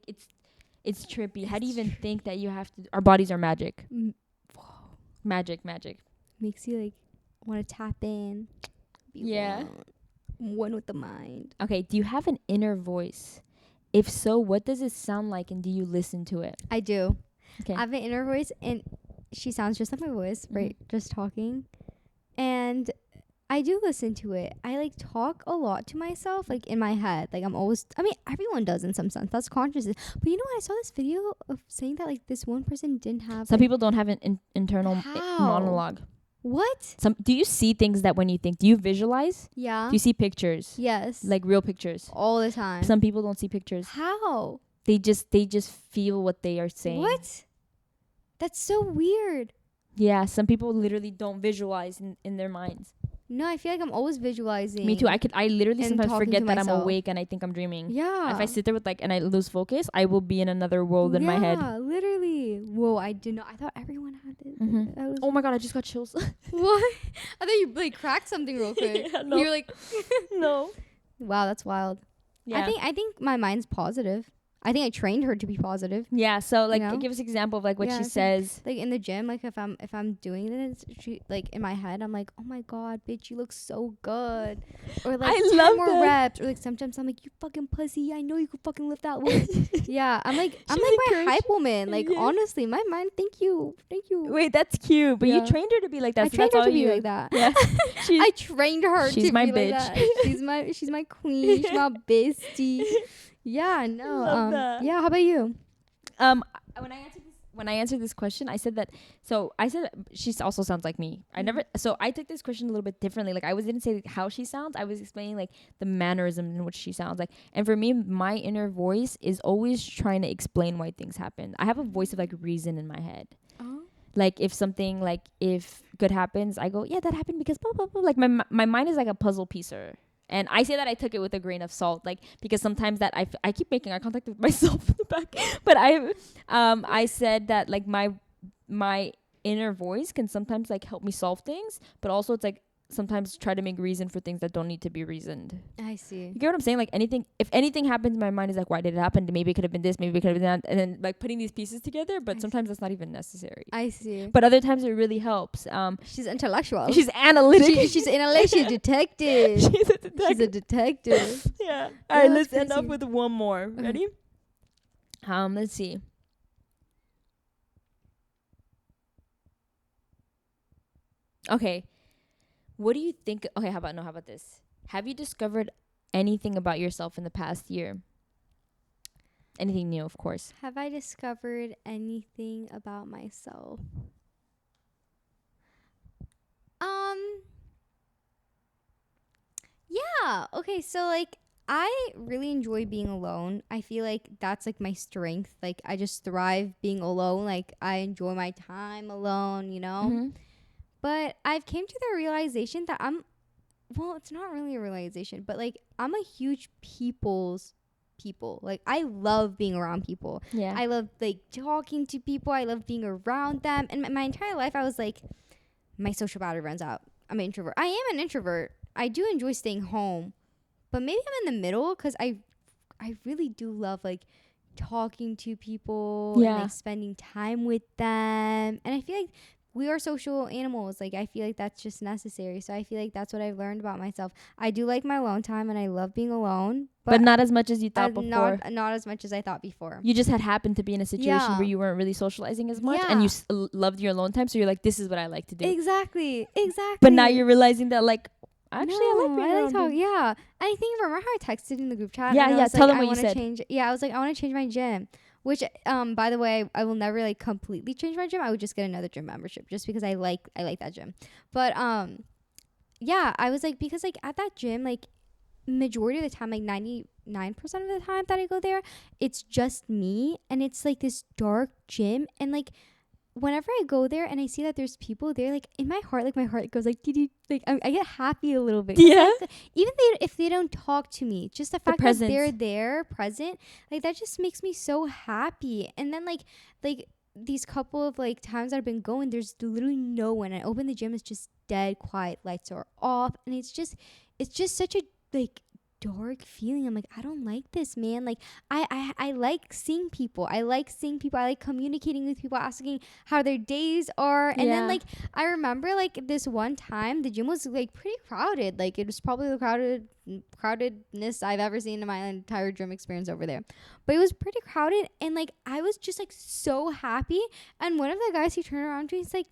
it's trippy. How do you even think that you have to? Our bodies are magic. Magic. Makes you like want to tap in. Be Yeah. one with the mind. Okay. Do you have an inner voice? If so, what does it sound like, and do you listen to it? I do. Okay. I have an inner voice, and she sounds just like my voice, right? Just talking. And I do listen to it. I like talk a lot to myself, like in my head. Like I'm always, I mean, everyone does in some sense. That's consciousness. But you know what? I saw this video of saying that like this one person didn't have. Some people don't have an internal How? monologue. What? Do you see things that when you think? Do you visualize? Yeah. Do you see pictures? Yes. Like real pictures? all the time. Some people don't see pictures. How? They just feel what they are saying. What? That's so weird. Yeah, some people literally don't visualize in their minds. No, I feel like I'm always visualizing. Me too. I literally and sometimes talking forget to that I'm myself. awake and I think I'm dreaming. Yeah. If I sit there with and I lose focus, I will be in another world in my head. Yeah, literally. Whoa, I did not. I thought everyone had it. Mhm. I was Oh my god, I just got chills. what? I thought you like cracked something real quick. Yeah, no. You were like, No. wow, that's wild. Yeah. I think my mind's positive. I think I trained her to be positive. Yeah, so like You know? give us an example of like what Yeah, she it's says. Like in the gym, like if I'm doing this, she like in my head, I'm like, oh my god, bitch, you look so good, or like I 10 love more that. reps, or like sometimes I'm like, you fucking pussy, I know you could fucking lift that weight. Yeah, I'm like She's my encouraged- hype woman. Like Yeah. honestly, my mind, thank you. Wait, that's cute. But Yeah. you trained her to be like that. I So trained that's her all to be you. like that. Yeah. She's, I trained her she's to my be bitch. like that. She's my queen. She's my bestie. Yeah, no. Love that. Yeah, how about you? When I answered this question, I said that. So I said she also sounds like me. So I took this question a little bit differently. Like didn't say how she sounds. I was explaining like the mannerism in which she sounds like. And for me, my inner voice is always trying to explain why things happen. I have a voice of like reason in my head. Oh. Like if something like if good happens, I go, yeah, that happened because blah blah blah. Like my mind is like a puzzle piecer. And I say that I took it with a grain of salt, like because sometimes that I keep making eye contact with myself in the back, but I said that like my inner voice can sometimes like help me solve things, but also it's like sometimes try to make reason for things that don't need to be reasoned. I see. You get what I'm saying? Like if anything happens in my mind is like, why did it happen? Maybe it could have been this, maybe it could have been that, and then like putting these pieces together. But sometimes that's not even necessary. I see. But other times it really helps. She's intellectual. She's analytic. She's intellectual. She's a detective. She's a detective. She's a detective. Yeah. All right, let's that's end up crazy. with one more. Ready? Let's see. Okay. What do you think? Okay, how about this? Have you discovered anything about yourself in the past year? Anything new, of course. Have I discovered anything about myself? Yeah. Okay, so like I really enjoy being alone. I feel like that's like my strength. Like I just thrive being alone. Like I enjoy my time alone, you know? Mm-hmm. But I've came to the realization that it's not really a realization, but like I'm a huge people. Like I love being around people. Yeah. I love like talking to people. I love being around them. And my entire life I was like, my social battery runs out. I'm an introvert. I am an introvert. I do enjoy staying home. But maybe I'm in the middle because I really do love like talking to people and like spending time with them. And I feel like we are social animals. Like I feel like that's just necessary. So I feel like that's what I've learned about myself. I do like my alone time and I love being alone. But not as much as you thought before. Not as much as I thought before. You just had happened to be in a situation where you weren't really socializing as much, and you loved your alone time. So you're like, this is what I like to do. Exactly. But now you're realizing that like, actually, I like being around talking. Yeah. And I think remember how I texted in the group chat? Yeah, and I was tell like, them what you said. I was like, I want to change my gym. Which, by the way, I will never like completely change my gym. I would just get another gym membership just because I like that gym. But yeah, I was like, because like at that gym, like majority of the time, like 99% of the time that I go there, it's just me, and it's like this dark gym, and like whenever I go there and I see that there's people there, like in my heart goes like, like I get happy a little bit. Yeah. Like, even if they don't talk to me, just the fact that they're there, present, like that just makes me so happy. And then like these couple of like times that I've been going, there's literally no one. I open the gym, it's just dead quiet, lights are off, and it's just such a like dark feeling. I'm like, I don't like this, man. Like I like seeing people. I like communicating with people, asking how their days are. And then like I remember like this one time the gym was like pretty crowded. Like it was probably the crowdedness I've ever seen in my entire gym experience over there. But it was pretty crowded, and like I was just like so happy. And one of the guys, he turned around to me, he's like,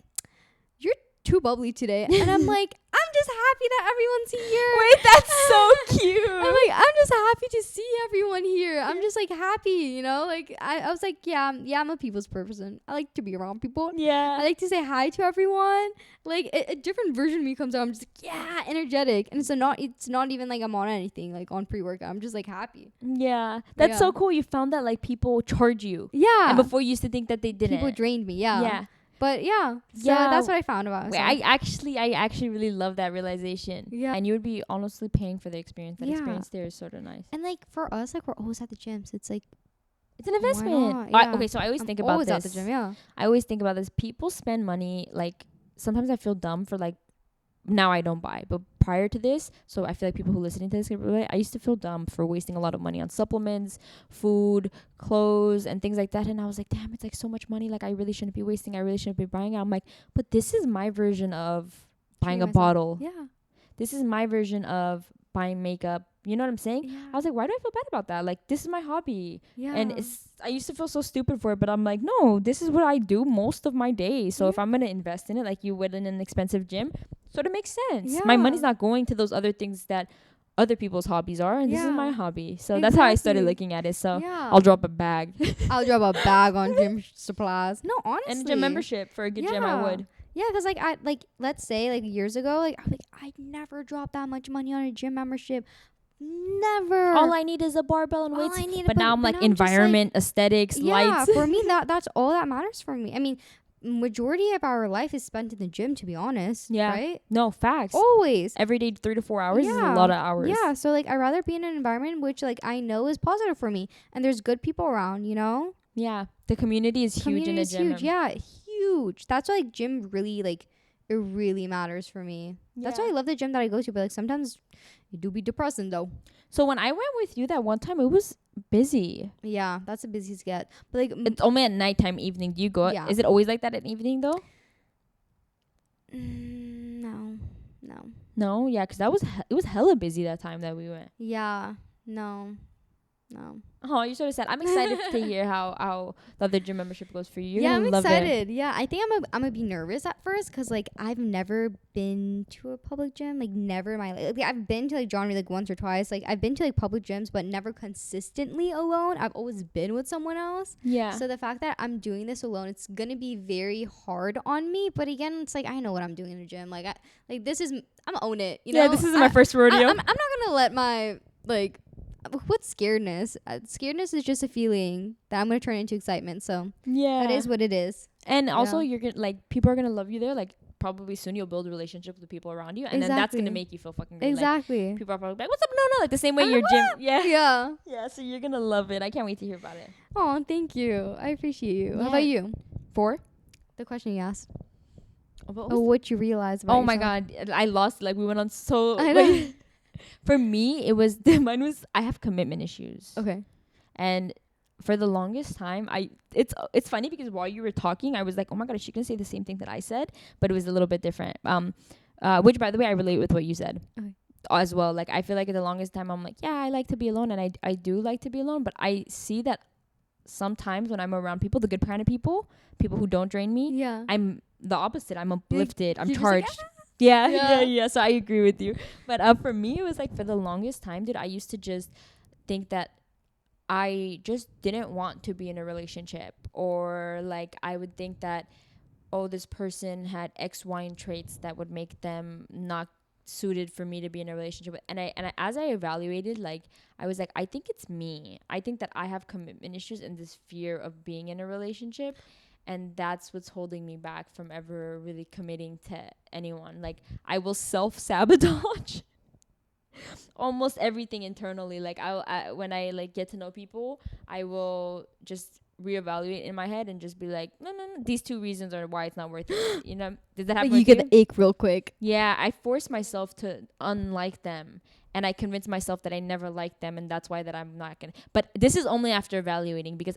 "You're too bubbly today." And I'm like, I'm just happy that everyone's here. Wait, that's so cute. I'm like, I'm just happy to see everyone here. I'm just like happy, you know? Like I was like, yeah, I'm a people's person. I like to be around people. Yeah. I like to say hi to everyone. Like a different version of me comes out. I'm just like, yeah, energetic. And it's not even like I'm on anything, like on pre-workout. I'm just like happy. Yeah. That's so cool. You found that like people charge you. Yeah. And before you used to think that they didn't. People drained me. Yeah. Yeah. But so that's what I found about myself. I actually really love that realization. Yeah. And you would be honestly paying for the experience. That experience there is sort of nice. And like for us, like we're always at the gym, so it's like it's an investment. Yeah. So I always think about always this. At the gym, yeah. I always think about this. People spend money, like sometimes I feel dumb for like now I don't buy. But prior to this, so I feel like people who listening to this can relate, I used to feel dumb for wasting a lot of money on supplements, food, clothes, and things like that. And I was like, damn, it's like so much money. Like I really shouldn't be wasting. I really shouldn't be buying it. I'm like, but this is my version of buying a bottle. Yeah. This is my version of buying makeup. You know what I'm saying? Yeah. I was like, why do I feel bad about that? Like, this is my hobby. Yeah. And I used to feel so stupid for it, but I'm like, no, this is what I do most of my day. So if I'm going to invest in it like you would in an expensive gym, sort of makes sense. My money's not going to those other things that other people's hobbies are. And this is my hobby. So that's how I started looking at it. So I'll drop a bag. I'll drop a bag on gym supplies. No, honestly. And gym membership for a good gym, I would. Yeah, because like I like let's say like years ago, like I'd never drop that much money on a gym membership. Never. All I need is a barbell and weights. But now I'm like now environment, aesthetics, lights. Yeah, for me that's all that matters for me. I mean, majority of our life is spent in the gym, to be honest. Yeah. Right? No, facts. Always. Every day 3 to 4 hours is a lot of hours. Yeah. So like I'd rather be in an environment which like I know is positive for me and there's good people around, you know? Yeah. The community is huge in a gym. Huge. Yeah, huge. That's why like gym really like it really matters for me. Yeah. That's why I love the gym that I go to, but like sometimes it do be depressing though. So when I went with you that one time, it was busy. Yeah, that's the busiest get. But like it's only at nighttime, evening. Do you go? Yeah. Is it always like that at evening though? No. No, yeah, because it was hella busy that time that we went. Yeah, no. Oh, you sort of said. I'm excited to hear how the other gym membership goes for you. I'm excited. Yeah, I think I'm gonna be nervous at first because like I've never been to a public gym, like never in my life. Like, I've been to like John Reed like once or twice. Like I've been to like public gyms, but never consistently alone. I've always been with someone else. Yeah. So the fact that I'm doing this alone, it's gonna be very hard on me. But again, it's like I know what I'm doing in the gym. Like I'm gonna own it. You know? Yeah, this is my first rodeo. I'm not gonna let my like. What's scaredness? Scaredness is just a feeling that I'm gonna turn into excitement. So that is what it is. And also, you're gonna like people are gonna love you there. Like probably soon you'll build a relationship with the people around you, and then that's gonna make you feel fucking great. Exactly. Like, people are probably like, "What's up?" No, like the same way your gym. Yeah. So you're gonna love it. I can't wait to hear about it. Oh, thank you. I appreciate you. How about you? 4. The question you asked. What you realized about yourself. My god, I lost. Like we went on so. For me, it was mine was I have commitment issues. Okay. And for the longest time, it's funny because while you were talking, I was like, oh my god, she can say the same thing that I said, but it was a little bit different. Which by the way, I relate with what you said. Okay. As well. Like I feel like at the longest time I'm like, yeah, I like to be alone, and I do like to be alone, but I see that sometimes when I'm around people, the good kind of people who don't drain me, I'm the opposite. I'm uplifted. I'm charged. Like, Yeah. So I agree with you. But for me, it was like for the longest time, dude, I used to just think that I just didn't want to be in a relationship, or like I would think that, oh, this person had X, Y, and traits that would make them not suited for me to be in a relationship with. And I as I evaluated, like I was like, I think it's me. I think that I have commitment issues and this fear of being in a relationship. And that's what's holding me back from ever really committing to anyone. Like, I will self-sabotage almost everything internally. Like, when I, like, get to know people, I will just reevaluate in my head and just be like, no, these 2 reasons are why it's not worth it. You know? Did that happen with you? You get the ache real quick. Yeah, I force myself to unlike them. And I convince myself that I never liked them, and that's why that I'm not going to. But this is only after evaluating, because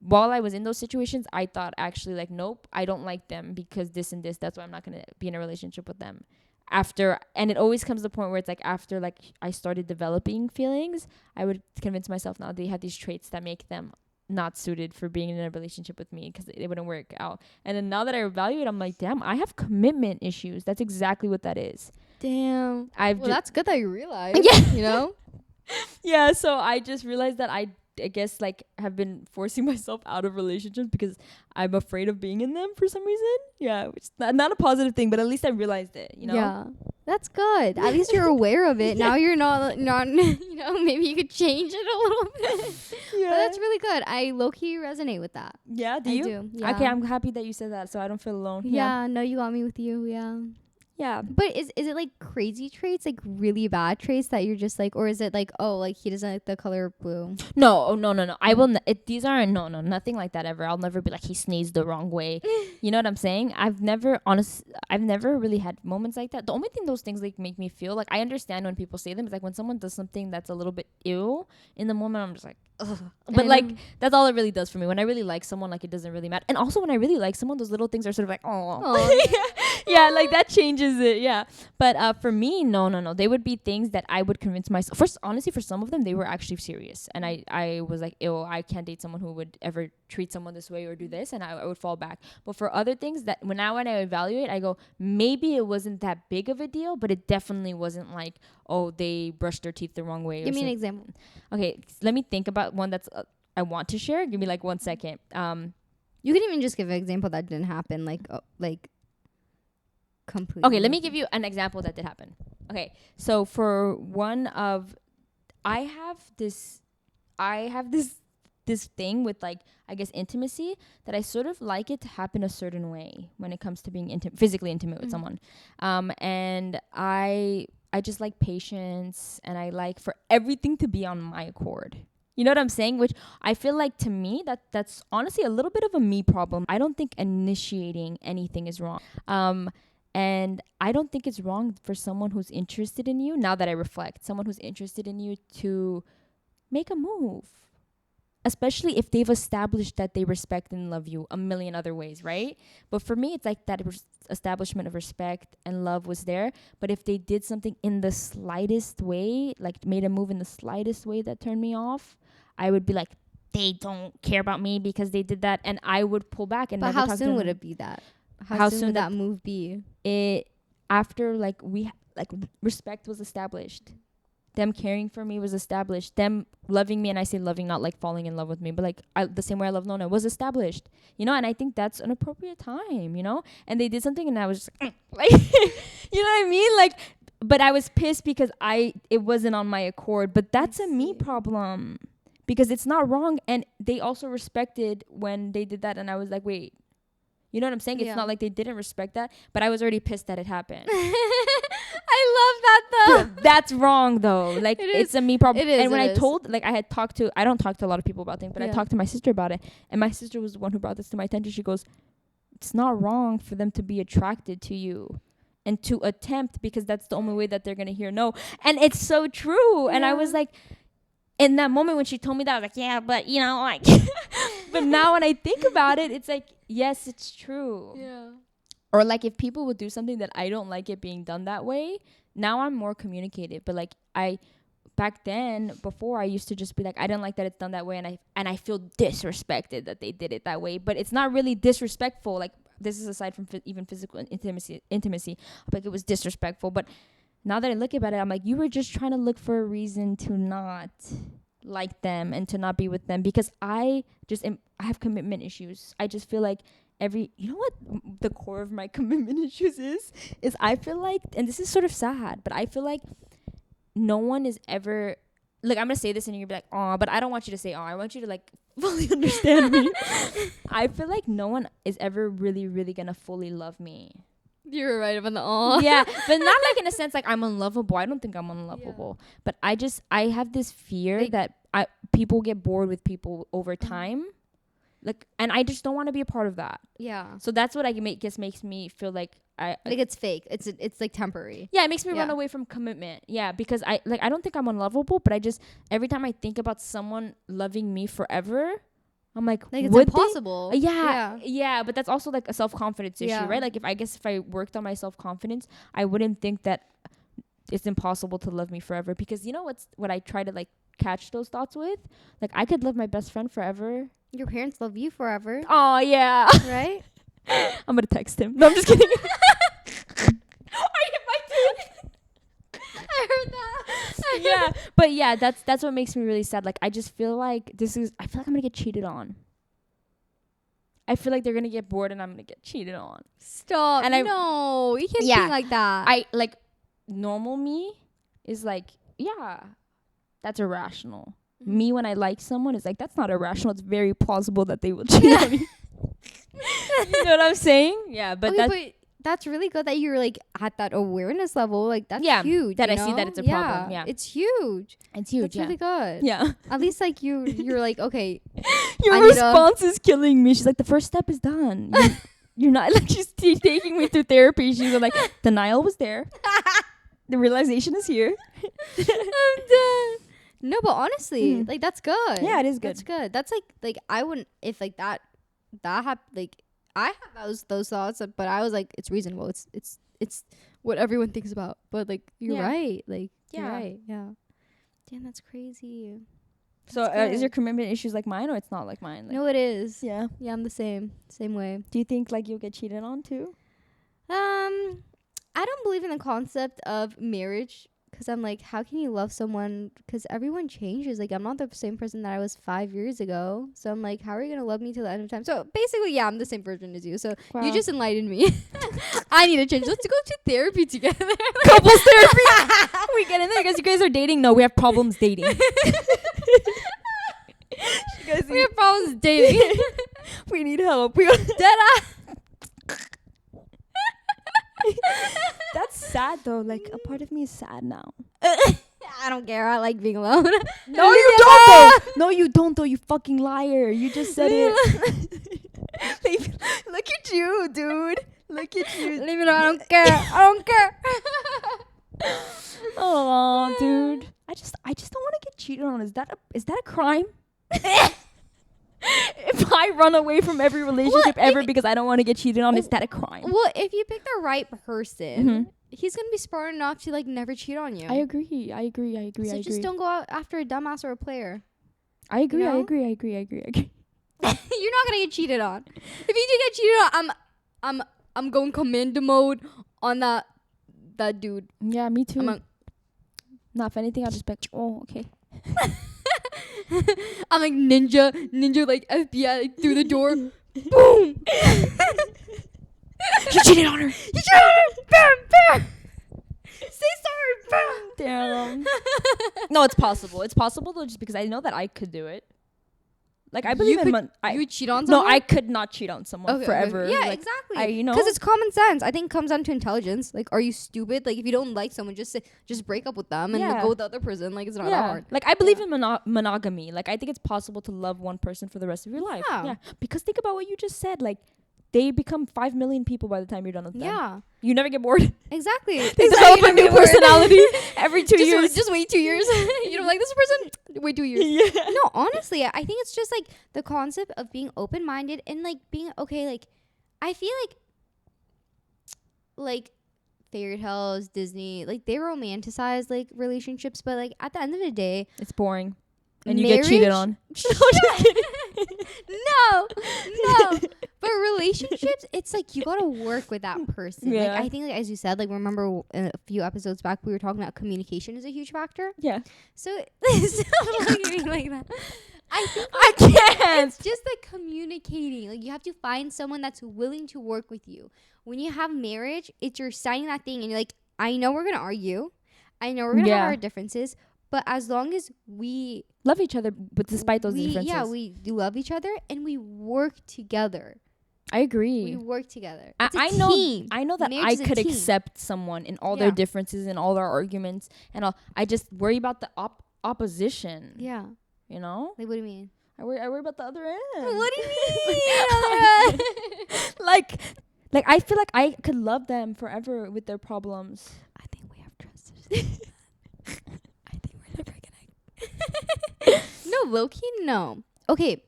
while I was in those situations, I thought actually like, nope, I don't like them because this and this. That's why I'm not going to be in a relationship with them. And it always comes to the point where it's like after like I started developing feelings, I would convince myself now they have these traits that make them not suited for being in a relationship with me because it wouldn't work out. And then now that I evaluate, I'm like, damn, I have commitment issues. That's exactly what that is. Damn. That's good that you realize. You know? Yeah. So I just realized that I guess like have been forcing myself out of relationships because I'm afraid of being in them for some reason. Yeah, which is not a positive thing, but at least I realized it, you know? Yeah, that's good. At least you're aware of it. Now you're not, you know, maybe you could change it a little bit. Yeah. But that's really good. I low-key resonate with that. Yeah, do you? Do. Yeah. Okay, I'm happy that you said that so I don't feel alone. Yeah, no, you got me with you, yeah. Yeah. But is it like crazy traits, like really bad traits that you're just like, or is it like, oh, like he doesn't like the color blue? No, oh, no. I will. These aren't. No, nothing like that ever. I'll never be like he sneezed the wrong way. You know what I'm saying? I've never really had moments like that. The only thing those things like make me feel like I understand when people say them is like when someone does something that's a little bit ill. In the moment, I'm just like, ugh. But like that's all it really does for me. When I really like someone, like it doesn't really matter. And also when I really like someone, those little things are sort of like, oh, yeah, like that changes it. Yeah. But for me, no. They would be things that I would convince myself. First, honestly, for some of them, they were actually serious, and I was like, ew, I can't date someone who would ever treat someone this way or do this, and I would fall back. But for other things that when I evaluate, I go, maybe it wasn't that big of a deal, but it definitely wasn't like, oh, they brushed their teeth the wrong way. Give me an example. Okay, let me think about one that's I want to share. Give me like 1 second. You can even just give an example that didn't happen, like completely. Okay, let me give you an example that did happen. Okay, so for one of, I have this thing with like, I guess, intimacy, that I sort of like it to happen a certain way when it comes to being physically intimate with someone. And I just like patience, and I like for everything to be on my accord. You know what I'm saying? Which I feel like, to me, that's honestly a little bit of a me problem. I don't think initiating anything is wrong. And I don't think it's wrong for someone who's interested in you, now that I reflect, someone who's interested in you to make a move. Especially if they've established that they respect and love you a million other ways, right? But for me, it's like that establishment of respect and love was there. But if they did something in the slightest way, like made a move in the slightest way that turned me off, I would be like, they don't care about me because they did that. And I would pull back and But never how talk to soon them. would it be that? How soon would that move be? It after like respect was established, them caring for me was established, them loving me, and I say loving, not like falling in love with me, but like the same way I love Nona, was established, you know. And I think that's an appropriate time, you know. And they did something and I was just like you know what I mean, like, but I was pissed because it wasn't on my accord. But that's a me problem, because it's not wrong, and they also respected when they did that, and I was like, wait. You know what I'm saying? It's not like they didn't respect that, but I was already pissed that it happened. I love that though. Yeah, that's wrong though. Like, it's a me problem. It is. And when I told, like, I don't talk to a lot of people about things, but I talked to my sister about it. And my sister was the one who brought this to my attention. She goes, it's not wrong for them to be attracted to you and to attempt, because that's the only way that they're going to hear no. And it's so true. Yeah. And I was like, in that moment when she told me that, I was like, yeah, but you know, like, but now when I think about it, it's like, yes, it's true. Yeah. Or like, if people would do something that I don't like it being done that way, now I'm more communicative. But like, back then, before, I used to just be like, I don't like that it's done that way, and I feel disrespected that they did it that way. But it's not really disrespectful. Like, this is aside from even physical intimacy. Like, it was disrespectful. But now that I look about it, I'm like, you were just trying to look for a reason to not like them and to not be with them, because I have commitment issues. I just feel like you know what the core of my commitment issues is I feel like, and this is sort of sad, but I feel like no one is ever, like, I'm gonna say this and you're gonna be like, oh, but I don't want you to say, oh, I want you to like fully understand me. I feel like no one is ever really, really gonna fully love me. You were right about the all. Yeah, but not like in a sense like I'm unlovable. I don't think I'm unlovable. Yeah. But I have this fear, like, that people get bored with people over time. Like, and I just don't want to be a part of that. Yeah. So that's what guess makes me feel like like it's fake. It's like temporary. Yeah, it makes me run away from commitment. Yeah, because I don't think I'm unlovable, but I just, every time I think about someone loving me forever, I'm like it's impossible. Yeah, but that's also like a self-confidence issue, right? Like, if I worked on my self-confidence, I wouldn't think that it's impossible to love me forever. Because you know what I try to like catch those thoughts with? Like, I could love my best friend forever. Your parents love you forever. Oh yeah. Right? I'm gonna text him. No, I'm just kidding. I heard that. Yeah, but yeah, that's what makes me really sad. Like, I just feel like I feel like I'm gonna get cheated on. I feel like they're gonna get bored and I'm gonna get cheated on. Stop. And no, you can't think like that. I like, normal me is like, yeah, that's irrational. Mm-hmm. Me, when I like someone, is like, that's not irrational. It's very plausible that they will cheat on me. You know what I'm saying? Yeah, but that's really good that you're like at that awareness level. Like that's Yeah, huge. that you I see know? that it's a problem. Yeah. It's huge. It's huge. That's really good. Yeah. At least like you're like, okay, Your I need a- response is killing me. She's like, the first step is done. You're not like, she's taking me through therapy. She was like, denial was there. The realization is here. I'm done. No, but honestly, Mhm. like that's good. Yeah, it is good. That's good. That's like I wouldn't if like that happened. Like I have those thoughts, but I was like, it's reasonable. It's what everyone thinks about. But like you're Yeah. right. Like you're Yeah. right. Yeah. Damn, that's crazy. So That's is your good. commitment issues like mine, or it's not like mine? Like, No, it is. yeah. Yeah, I'm the same way. Do you think like you'll get cheated on too? I don't believe in the concept of marriage because I'm like, how can you love someone? Because everyone changes. Like, I'm not the same person that I was 5 years ago. So I'm like, how are you gonna love me till the end of time? So basically, yeah, I'm the same version as you. So Wow. you just enlightened me. I need to change. Let's go to therapy together. Couples therapy. We get in there because you guys are dating. No, we have problems dating. We have problems dating. We need help. We Dead ass. That's sad though. Like a part of me is sad now. I don't care. I like being alone. No, you don't though. No, you don't though. You fucking liar. You just said it. Baby, look at you, dude. Look at you. Leave it alone. I don't care. I don't care. Oh, dude. I just don't want to get cheated on. Is that a crime? If I run away from every relationship ever because I don't want to get cheated on, is that a crime? Well, if you pick the right person, Mhm. he's gonna be smart enough to like never cheat on you. I agree. So just don't go out after a dumbass or a player. I agree. you know? I agree. You're not gonna get cheated on. If you do get cheated on, I'm going commando mode on that dude. Yeah, me too. I'm like, Nah, if anything, I'll just be like, oh, okay. I'm like ninja like FBI like through the door. Boom. You cheated on her. You cheated on her. Bam, bam. Say sorry. Bam. Damn. No, it's possible. It's possible though, just because I know that I could do it. Like I believe in you would cheat on no, someone? I could not cheat on someone forever. Yeah, Like, exactly. you know? Because it's common sense. I think it comes down to intelligence. Like, are you stupid? Like, if you don't like someone, just break up with them and Yeah. go with the other person. Like, it's not that hard. Like I believe in monogamy. Like I think it's possible to love one person for the rest of your life. Yeah. Yeah. Because think about what you just said. Like they become 5 million people by the time you're done with them. Yeah, You never get bored. exactly. They develop a new personality every 2 Just, years. just wait 2 years. You don't like this person? Wait 2 years. Yeah. No, honestly, I think it's just like the concept of being open-minded and like being okay. Like, I feel like fairy tales, Disney, like they romanticize like relationships, but like at the end of the day, It's boring. And you get cheated on. No, but relationships, it's like you gotta work with that person. Yeah. Like I think, like, as you said, like remember a few episodes back we were talking about communication is a huge factor. Yeah. So stop looking at me like that. I think I can't. it's just like communicating. Like you have to find someone that's willing to work with you. When you have marriage, it's you're signing that thing and you're like, I know we're gonna argue. I know we're gonna have our differences. But as long as we Love each other, but despite those differences. yeah, we do love each other and we work together. I agree. We work together. I It's a know. team. I know that Marriage I is a could team. accept someone in all their differences and all their arguments and all. I just worry about the opposition. Yeah. You know, Like, what do you mean? I worry about the other end. What do you mean? like I feel like I could love them forever with their problems. I think we have trust issues. I think we're never gonna. No, low-key, no. Okay,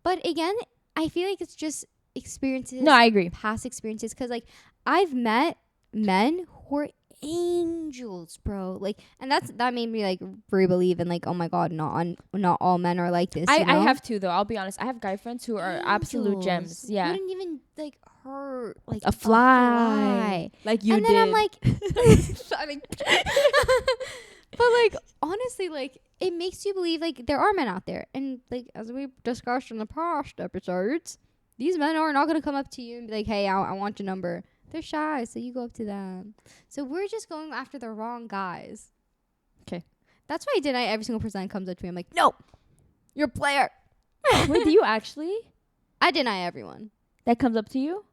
but again, I feel like it's just experiences. No, I agree. Past experiences, because like I've met men who are angels, bro. Like, and that made me like re-believe in like, oh my god, not all men are like this. I you know? have two though. I'll be honest. I have guy friends who are absolute gems. Angels. Yeah, Wouldn't even like hurt like a fly. Like you and did. then I'm like, I mean, but like honestly, like it makes you believe like there are men out there, and like as we discussed in the past episodes, these men are not gonna come up to you and be like, hey, I want your number. They're shy, so you go up to them. So we're just going after the wrong guys. 'Kay. That's why I deny every single person that comes up to me. I'm like, no, you're a player. Wait, do you actually? I deny everyone. That comes up to you?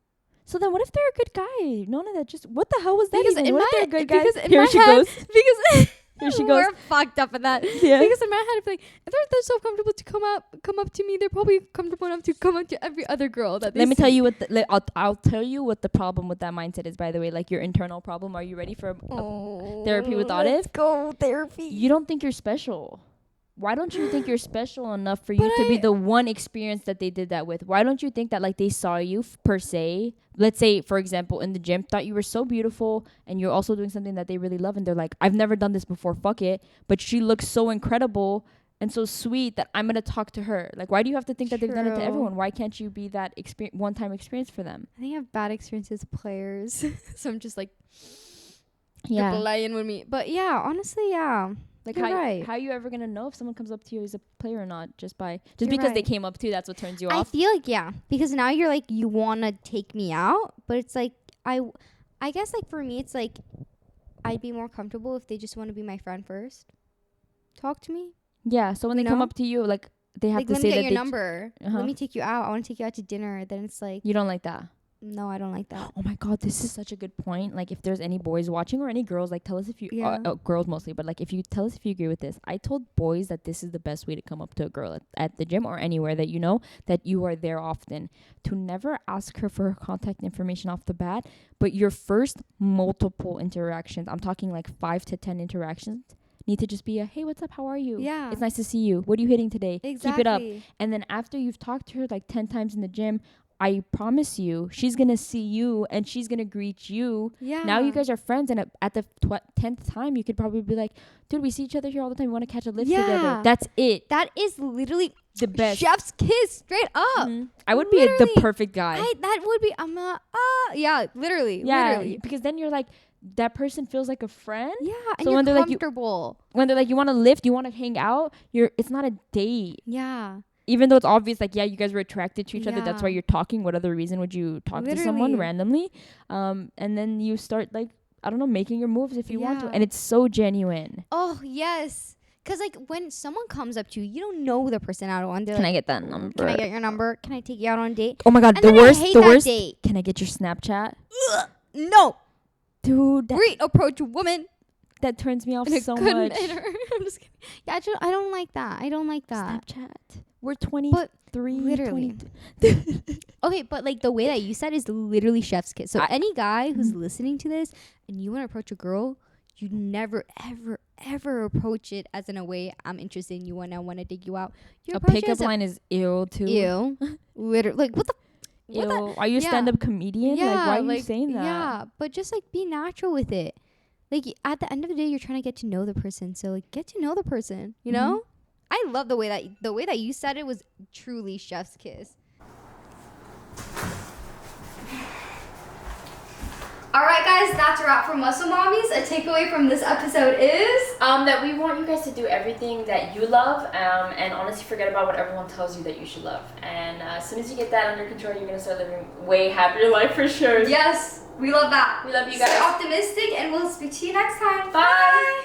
So then what if they're a good guy? None of that. Just what the hell was that? Because Even? in What my, if they're a good guy? because in Here my she head, goes. because Here she goes. we're fucked up at that. Yeah. Because in my head, I'd be like, if they're so comfortable to come up to me, they're probably comfortable enough to come up to every other girl that they Let me see. tell you what. I'll tell you what the problem with that mindset is. By the way, like your internal problem. Are you ready for therapy with Audit? Let's go therapy. You don't think you're special. Why don't you think you're special enough for you to be the one experience that they did that with? Why don't you think that like they saw you per se? Let's say, for example, in the gym, thought you were so beautiful and you're also doing something that they really love. And they're like, I've never done this before. Fuck it. But she looks so incredible and so sweet that I'm going to talk to her. Like, why do you have to think that they've done it to everyone? Why can't you be that one-time experience for them? I think I have bad experiences with players. So I'm just like, Yeah. you're playing with me. But yeah, honestly, yeah. Like You're how are you ever gonna know if someone comes up to you as a player or not just You're because they right. came up to you? That's what turns you I off. feel like, yeah, because now you're like, you want to take me out, but it's like, I guess like for me, it's like, I'd be more comfortable if they just want to be my friend first. Talk to me. Yeah. So when You they come know? up to you, like they have Like, to let say me get that your they number. Uh-huh. Let me take you out. I want to take you out to dinner. Then it's like, you don't like that. no, I don't like that. Oh my god, this is such a good point. Like if there's any boys watching or any girls, like tell us if you Yeah. girls mostly, but like if you tell us if you agree with this. I told boys that this is the best way to come up to a girl at the gym or anywhere that you know that you are there often, to never ask her for her contact information off the bat, but your first multiple interactions, I'm talking like 5 to 10 interactions, need to just be a, hey, what's up, how are you? Yeah. It's nice to see you. What are you hitting today? Exactly. Keep it up. And then after you've talked to her like 10 times in the gym, I promise you, she's going to see you and she's going to greet you. Yeah. Now you guys are friends. And at the 10th time, you could probably be like, dude, we see each other here all the time. We want to catch a lift together. Yeah. That's it. That is literally The best. chef's kiss straight up. Mhm. I would be the Literally. perfect guy. That would be, yeah, literally. Yeah. Literally. Because then you're like, that person feels like a friend. Yeah. And So you're when they're like, comfortable. when they're like, you want to lift, you want to hang out, it's not a date. Yeah. Even though it's obvious, like, yeah, you guys were attracted to each other. That's why Yeah. you're talking. What other reason would you talk to someone Literally. randomly? And then you start, like, I don't know, making your moves if you want to. Yeah. And it's so genuine. Oh, yes. Because, like, when someone comes up to you, you don't know the person out on. Can I get that number? Can I get your number? Can I take you out on a date? Oh my God, And the then worst, I hate the that worst. date. Can I get your Snapchat? No. Dude, We approach a woman that turns me off in a so good much. manner. I'm just kidding. Yeah, I don't like that. I don't like that. Snapchat. We're 23. literally. 22. Okay, but like the way that you said is literally chef's kiss. So any guy who's listening to this and you want to approach a girl, you never, ever, ever approach it as in a way, I'm interested in you and I want to dig you out. You A approach it pickup as line is ill, too. ew. Literally. Like, what the? Ew. Are you a Yeah. stand-up comedian? Yeah, like, why are you like, saying that? Yeah, but just like be natural with it. Like at the end of the day, you're trying to get to know the person. So like get to know the person, you know? I love the way that you said it was truly chef's kiss. All right, guys, that's a wrap for Muscle Mommies. A takeaway from this episode is that we want you guys to do everything that you love, and honestly forget about what everyone tells you that you should love. And as soon as you get that under control, you're gonna start living a way happier life for sure. yes, we love that. We love you guys. Stay optimistic, and we'll speak to you next time. Bye.